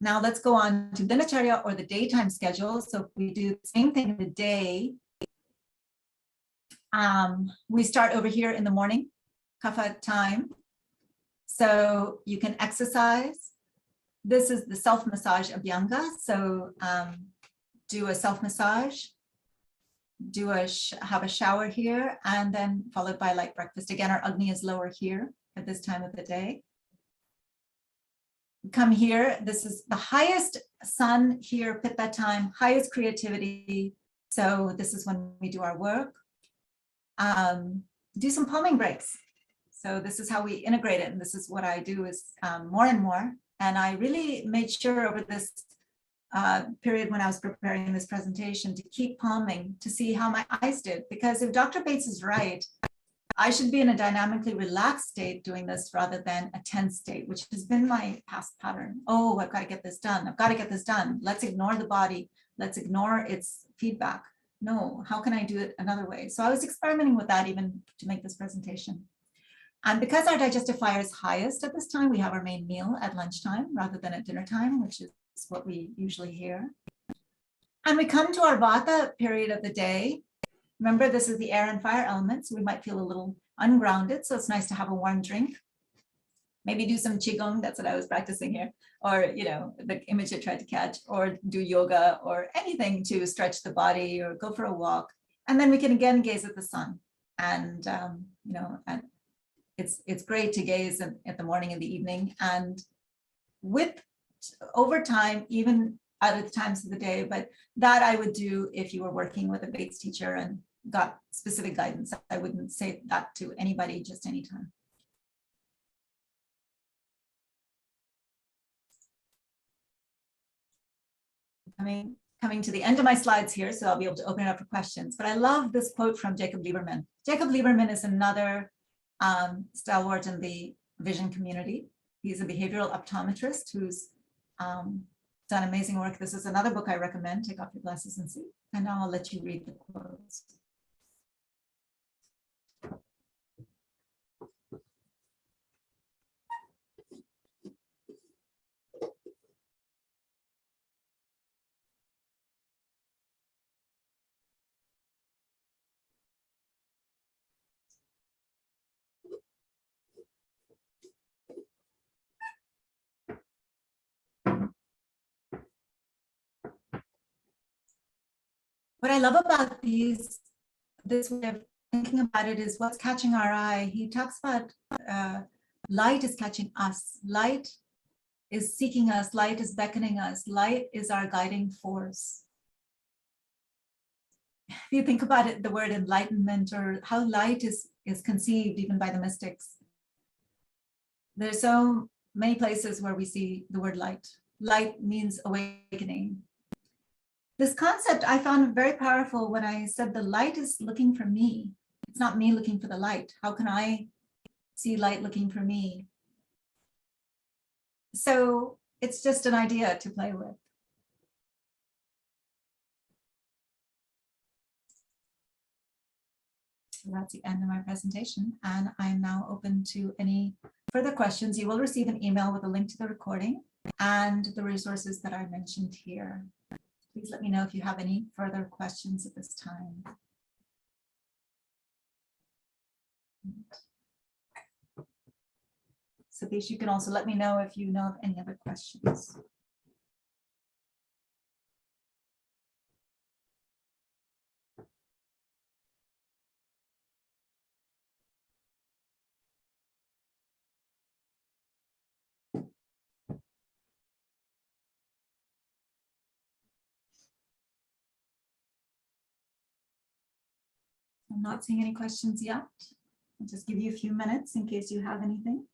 Now let's go on to Dinacharya or the daytime schedule. So if we do the same thing in the day, we start over here in the morning, kapha time. So you can exercise. This is the self-massage abhyanga. So do a self-massage, have a shower here, and then followed by light breakfast. Again, our Agni is lower here at this time of the day. Come here, this is the highest sun here, Pitta time, highest creativity. So this is when we do our work. Do some palming breaks. So this is how we integrate it. And this is what I do is more and more. And I really made sure over this period when I was preparing this presentation to keep palming to see how my eyes did. Because if Dr. Bates is right, I should be in a dynamically relaxed state doing this rather than a tense state, which has been my past pattern. Oh, I've got to get this done. I've got to get this done. Let's ignore the body. Let's ignore its feedback. No, how can I do it another way? So I was experimenting with that even to make this presentation. And because our digestive fire is highest at this time, we have our main meal at lunchtime rather than at dinner time, which is what we usually hear. And we come to our Vata period of the day. Remember, this is the air and fire elements. We might feel a little ungrounded, so it's nice to have a warm drink. Maybe do some Qigong, that's what I was practicing here, or, you know, the image I tried to catch, or do yoga or anything to stretch the body or go for a walk. And then we can again gaze at the sun. And, you know, and it's great to gaze at the morning and the evening. And with over time, even at the times of the day, but that I would do if you were working with a Bates teacher and got specific guidance. I wouldn't say that to anybody just anytime. Coming to the end of my slides here, so I'll be able to open it up for questions. But I love this quote from Jacob Lieberman. Jacob Lieberman is another stalwart in the vision community. He's a behavioral optometrist who's done amazing work. This is another book I recommend. Take off your glasses and see. And now I'll let you read the quotes. What I love about this way of thinking about it is what's catching our eye. He talks about light is catching us. Light is seeking us. Light is beckoning us. Light is our guiding force. If you think about it, the word enlightenment or how light is conceived even by the mystics, there's so many places where we see the word light. Light means awakening. This concept I found very powerful when I said the light is looking for me. It's not me looking for the light. How can I see light looking for me? So it's just an idea to play with. So that's the end of my presentation, and I'm now open to any further questions. You will receive an email with a link to the recording and the resources that I mentioned here. Please let me know if you have any further questions at this time. Satish, you can also let me know if you know of any other questions. I'm not seeing any questions yet. I'll just give you a few minutes in case you have anything.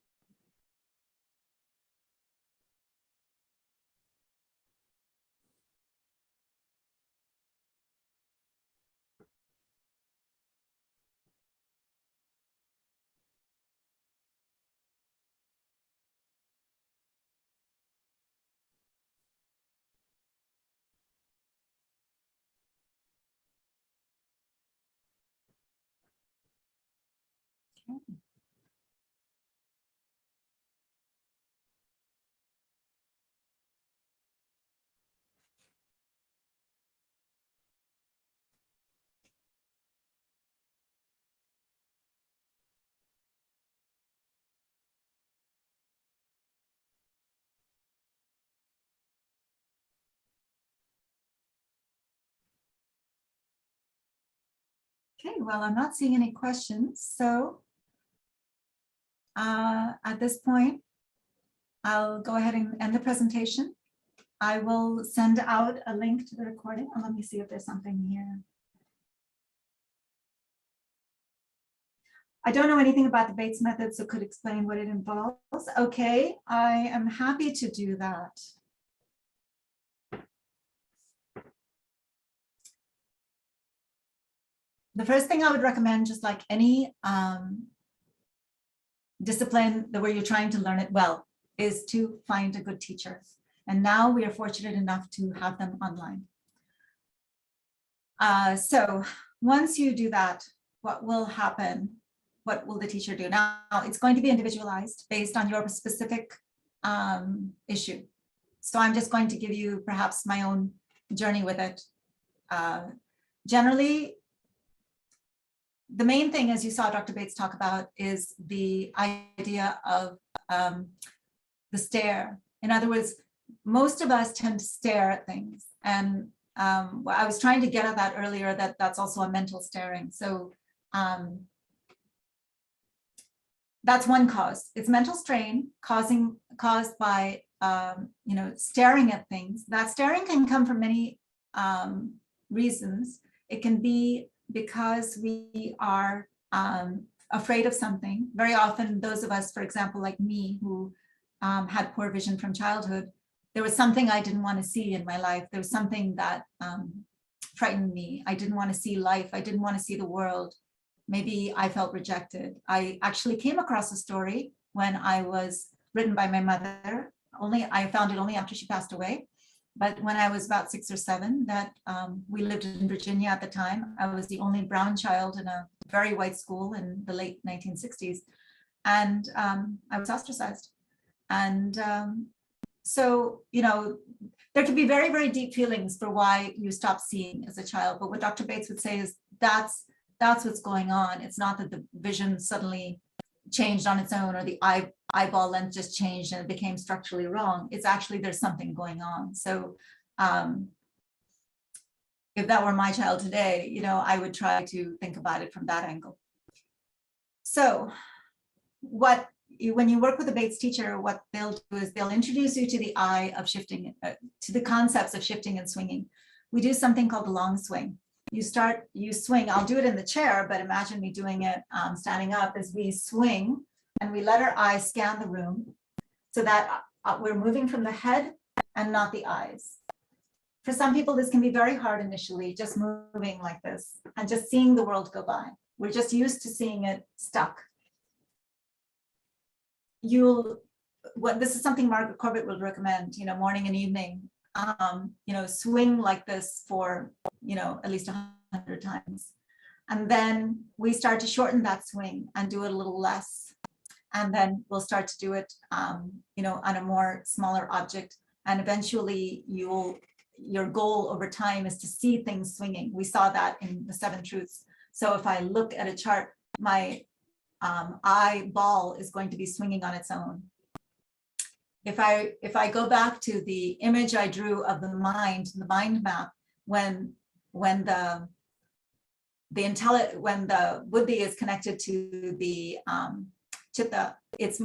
Okay. Okay, well, I'm not seeing any questions. So at this point, I'll go ahead and end the presentation. I will send out a link to the recording. And let me see if there's something here. I don't know anything about the Bates method, so could explain what it involves. Okay, I am happy to do that. The first thing I would recommend, just like any discipline where you're trying to learn it well, is to find a good teacher. And now we are fortunate enough to have them online. So once you do that, what will happen? What will the teacher do? Now, it's going to be individualized based on your specific issue. So I'm just going to give you perhaps my own journey with it. Generally, the main thing, as you saw Dr. Bates talk about, is the idea of the stare. In other words, most of us tend to stare at things. And I was trying to get at that earlier, that's also a mental staring. So that's one cause. It's mental strain caused by staring at things. That staring can come from many reasons. It can be because we are afraid of something. Very often, those of us, for example, like me, who had poor vision from childhood, there was something I didn't want to see in my life. There was something that frightened me. I didn't want to see life. I didn't want to see the world. Maybe I felt rejected. I actually came across a story when I was written by my mother. I found it only after she passed away. But when I was about 6 or 7, that we lived in Virginia at the time. I was the only brown child in a very white school in the late 1960s. And I was ostracized. And so, there can be very, very deep feelings for why you stop seeing as a child. But what Dr. Bates would say is that's what's going on. It's not that the vision suddenly changed on its own, or the eyeball length just changed and it became structurally wrong. It's actually, there's something going on. So if that were my child today, I would try to think about it from that angle. So when you work with a Bates teacher, what they'll do is they'll introduce you to the eye of shifting, to the concepts of shifting and swinging. We do something called a long swing. You swing, I'll do it in the chair, but imagine me doing it standing up, as we swing and we let our eyes scan the room so that we're moving from the head and not the eyes. For some people, this can be very hard initially, just moving like this and just seeing the world go by. We're just used to seeing it stuck. This is something Margaret Corbett would recommend, morning and evening, swing like this for, at least 100 times. And then we start to shorten that swing and do it a little less. And then we'll start to do it, on a more smaller object. And eventually your goal over time is to see things swinging. We saw that in the 7 Truths. So if I look at a chart, my eyeball is going to be swinging on its own. If I go back to the image I drew of the mind map, when the buddhi is connected to the chitta, it's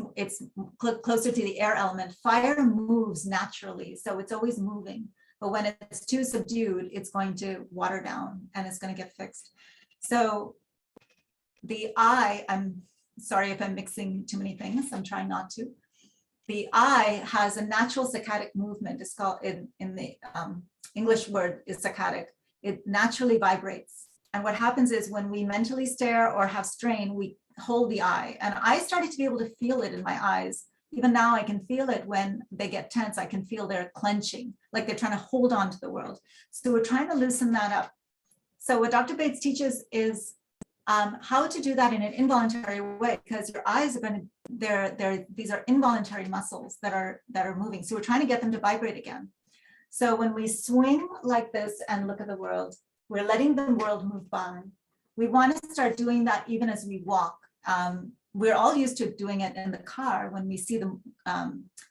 closer to the air element. Fire moves naturally, so it's always moving. But when it's too subdued, it's going to water down and it's going to get fixed. So the eye, I'm sorry if I'm mixing too many things, I'm trying not to. The eye has a natural saccadic movement. It's called, in the English word is saccadic. It naturally vibrates. And what happens is when we mentally stare or have strain, we hold the eye. And I started to be able to feel it in my eyes. Even now I can feel it when they get tense. I can feel they're clenching, like they're trying to hold on to the world. So we're trying to loosen that up. So what Dr. Bates teaches is how to do that in an involuntary way, because your eyes are going to, these are involuntary muscles that are moving. So we're trying to get them to vibrate again. So when we swing like this and look at the world, we're letting the world move by. We want to start doing that even as we walk. We're all used to doing it in the car when we see the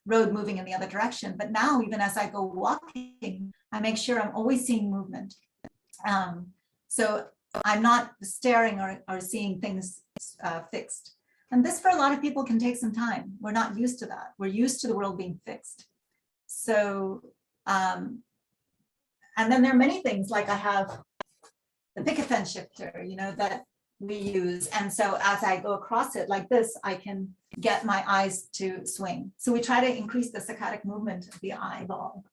road moving in the other direction. But now, even as I go walking, I make sure I'm always seeing movement. So I'm not staring or seeing things fixed. And this, for a lot of people, can take some time. We're not used to that. We're used to the world being fixed. So, and then there are many things, like I have the picket fence shifter, that we use. And so as I go across it like this, I can get my eyes to swing. So we try to increase the saccadic movement of the eyeball.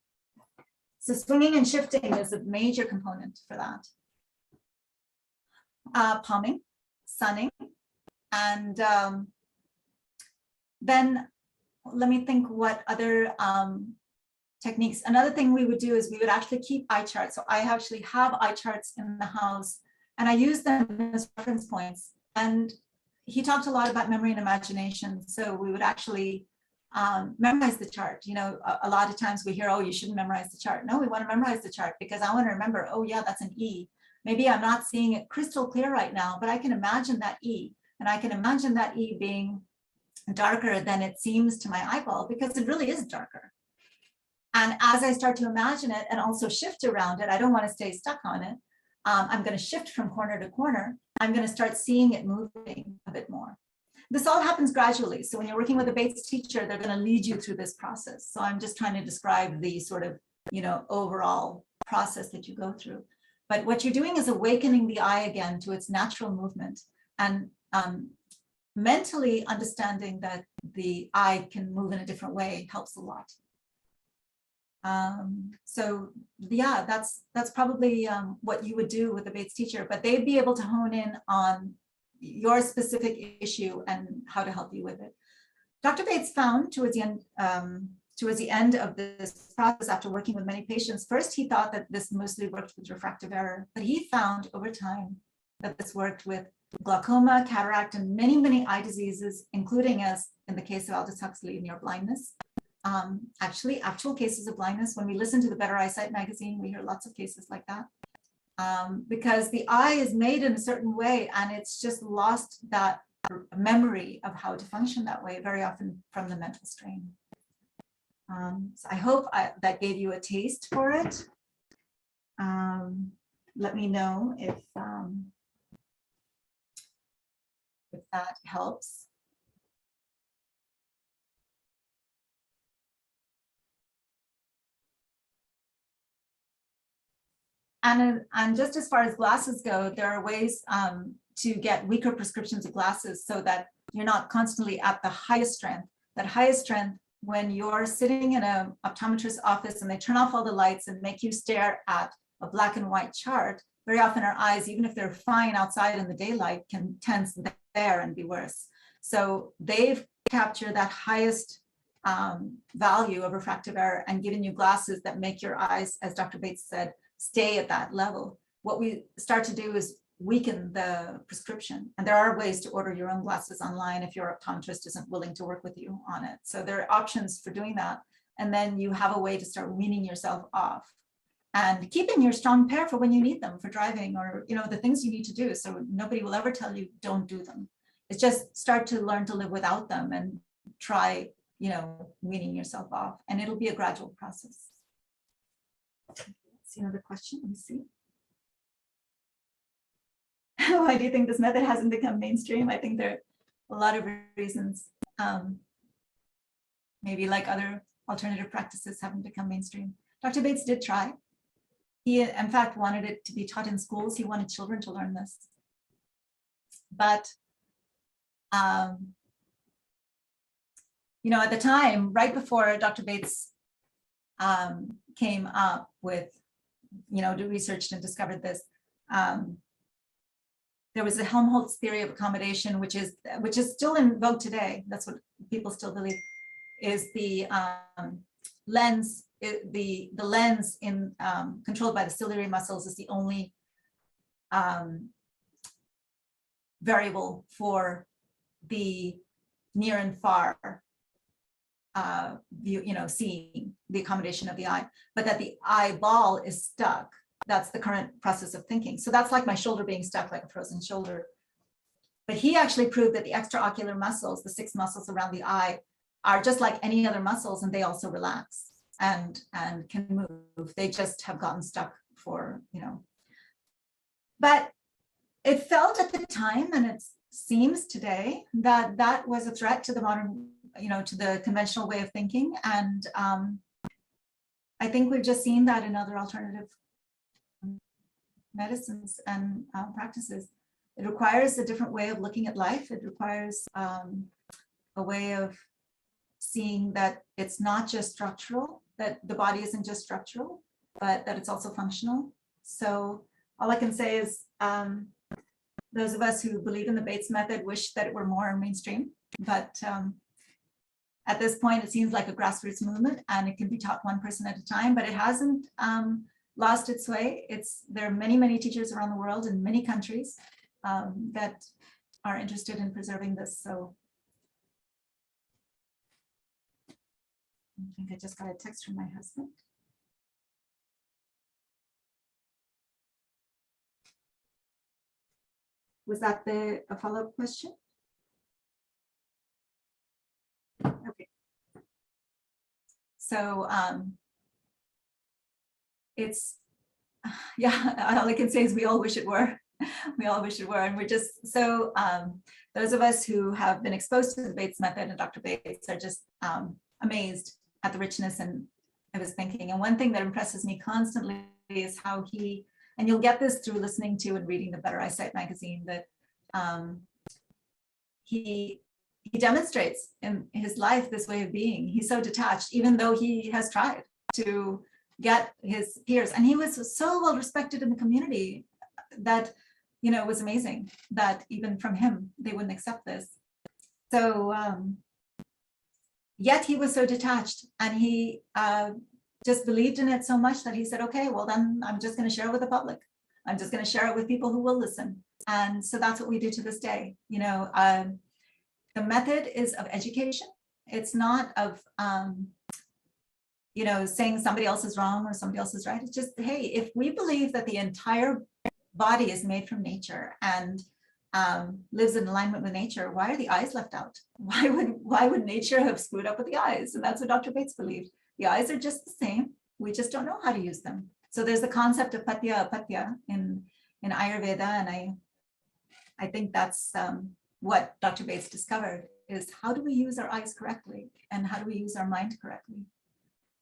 So swinging and shifting is a major component for that. Palming, sunning, and then let me think what other techniques. Another thing we would do is we would actually keep eye charts. So I actually have eye charts in the house, and I use them as reference points. And he talked a lot about memory and imagination. So we would actually memorize the chart. A lot of times we hear, oh, you shouldn't memorize the chart. No, we want to memorize the chart because I want to remember, oh yeah, that's an E. Maybe I'm not seeing it crystal clear right now, but I can imagine that E. And I can imagine that E being darker than it seems to my eyeball, because it really is darker. And as I start to imagine it and also shift around it, I don't want to stay stuck on it. I'm going to shift from corner to corner. I'm going to start seeing it moving a bit more. this all happens gradually. So when you're working with a Bates teacher, they're going to lead you through this process. So I'm just trying to describe the sort of, overall process that you go through. But what you're doing is awakening the eye again to its natural movement, and mentally understanding that the eye can move in a different way helps a lot. So yeah, that's probably what you would do with a Bates teacher, but they'd be able to hone in on your specific issue and how to help you with it. Dr. Bates found towards the end of this process, after working with many patients, first he thought that this mostly worked with refractive error, but he found over time that this worked with glaucoma, cataract, and many, many eye diseases, including, as in the case of Aldous Huxley, near blindness. Actually, actual cases of blindness. When we listen to the Better Eyesight magazine, we hear lots of cases like that. Because the eye is made in a certain way, and it's just lost that memory of how to function that way, very often from the mental strain. So I hope that gave you a taste for it. Let me know if that helps. And just as far as glasses go, there are ways to get weaker prescriptions of glasses so that you're not constantly at the highest strength. That highest strength, when you're sitting in an optometrist's office and they turn off all the lights and make you stare at a black and white chart, very often our eyes, even if they're fine outside in the daylight, can tense there and be worse. So they've captured that highest value of refractive error and given you glasses that make your eyes, as Dr. Bates said, stay at that level. What we start to do is weaken the prescription. And there are ways to order your own glasses online if your optometrist isn't willing to work with you on it. So there are options for doing that. And then you have a way to start weaning yourself off and keeping your strong pair for when you need them for driving or, the things you need to do. So nobody will ever tell you don't do them. It's just start to learn to live without them and try, weaning yourself off, and it'll be a gradual process. Let's see another question. Let me see. Why do you think this method hasn't become mainstream? I think there are a lot of reasons. Maybe like other alternative practices haven't become mainstream. Dr. Bates did try. He, in fact, wanted it to be taught in schools. He wanted children to learn this. But, at the time, right before Dr. Bates came up with, researched and discovered this, there was a Helmholtz theory of accommodation, which is still in vogue today. That's what people still believe, is the lens. The lens in controlled by the ciliary muscles is the only variable for the near and far view, seeing the accommodation of the eye, but that the eyeball is stuck. That's the current process of thinking. So that's like my shoulder being stuck, like a frozen shoulder. But he actually proved that the extraocular muscles, the 6 muscles around the eye, are just like any other muscles, and they also relax and can move. They just have gotten stuck for, But it felt at the time, and it seems today, that that was a threat to the modern, to the conventional way of thinking. And I think we've just seen that in other alternative medicines and practices. It requires a different way of looking at life. It requires a way of seeing that it's not just structural, that the body isn't just structural, but that it's also functional. So all I can say is those of us who believe in the Bates method wish that it were more mainstream, but at this point, it seems like a grassroots movement, and it can be taught one person at a time, but it hasn't lost its way. There are many, many teachers around the world in many countries that are interested in preserving this. So I think I just got a text from my husband. Was that a follow-up question? Okay. So it's, yeah, all I can say is we all wish it were. We all wish it were. And we're just so, those of us who have been exposed to the Bates method and Dr. Bates are just amazed at the richness and I was thinking. And one thing that impresses me constantly is how he, and you'll get this through listening to and reading the Better Eyesight magazine, that he demonstrates in his life this way of being. He's so detached, even though he has tried to get his peers. And he was so well respected in the community that, you know, it was amazing that even from him, they wouldn't accept this. So yet he was so detached, and he just believed in it so much that he said, okay, well then I'm just going to share it with the public. I'm just going to share it with people who will listen. And so that's what we do to this day. You know, the method is of education. It's not of, you know, saying somebody else is wrong or somebody else is right. It's just, hey, if we believe that the entire body is made from nature and lives in alignment with nature, why are the eyes left out? Why would nature have screwed up with the eyes? And that's what Dr. Bates believed. The eyes are just the same. We just don't know how to use them. So there's the concept of patya apatya in Ayurveda, and I think that's what Dr. Bates discovered, is how do we use our eyes correctly and how do we use our mind correctly?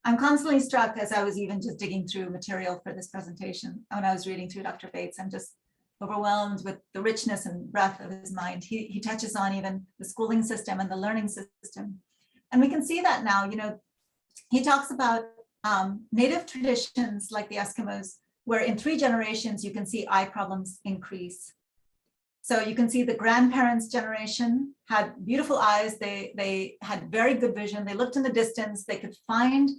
I'm constantly struck, as I was even just digging through material for this presentation, when I was reading through Dr. Bates, I'm just overwhelmed with the richness and breadth of his mind. He touches on even the schooling system and the learning system. And we can see that now. You know, he talks about native traditions like the Eskimos, where in 3 generations, you can see eye problems increase. So you can see the grandparents' generation had beautiful eyes. They had very good vision. They looked in the distance. They could find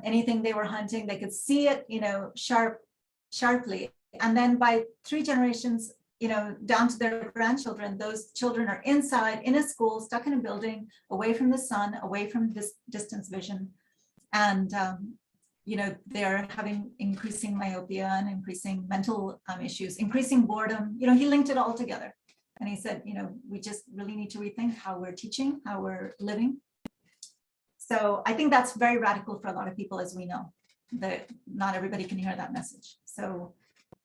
anything they were hunting. They could see it, you know, sharply. And then by 3 generations, you know, down to their grandchildren, those children are inside in a school, stuck in a building, away from the sun, away from this distance vision. And, you know, they're having increasing myopia and increasing mental issues, increasing boredom. You know, he linked it all together. And he said, you know, we just really need to rethink how we're teaching, how we're living. So I think that's very radical for a lot of people, as we know, that not everybody can hear that message. So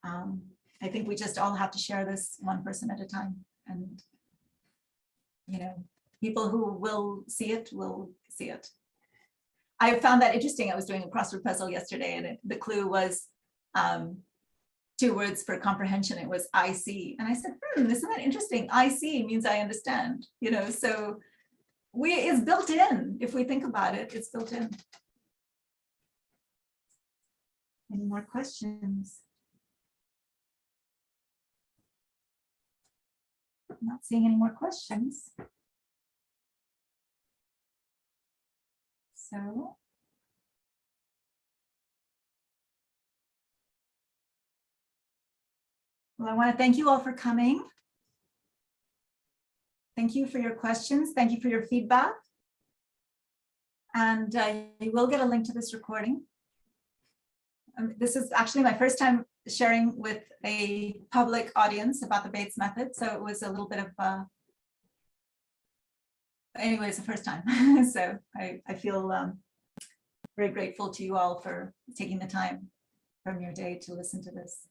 I think we just all have to share this one person at a time. And, you know, people who will see it will see it. I found that interesting. I was doing a crossword puzzle yesterday, and the clue was 2 words for comprehension. It was I see. And I said, isn't that interesting? I see means I understand, you know, so it's built in. If we think about it, it's built in. Any more questions? I'm not seeing any more questions. So, well, I want to thank you all for coming. Thank you for your questions. Thank you for your feedback. And you will get a link to this recording. This is actually my first time sharing with a public audience about the Bates method. So it was a little bit of, anyway, it's the first time. So I feel very grateful to you all for taking the time from your day to listen to this.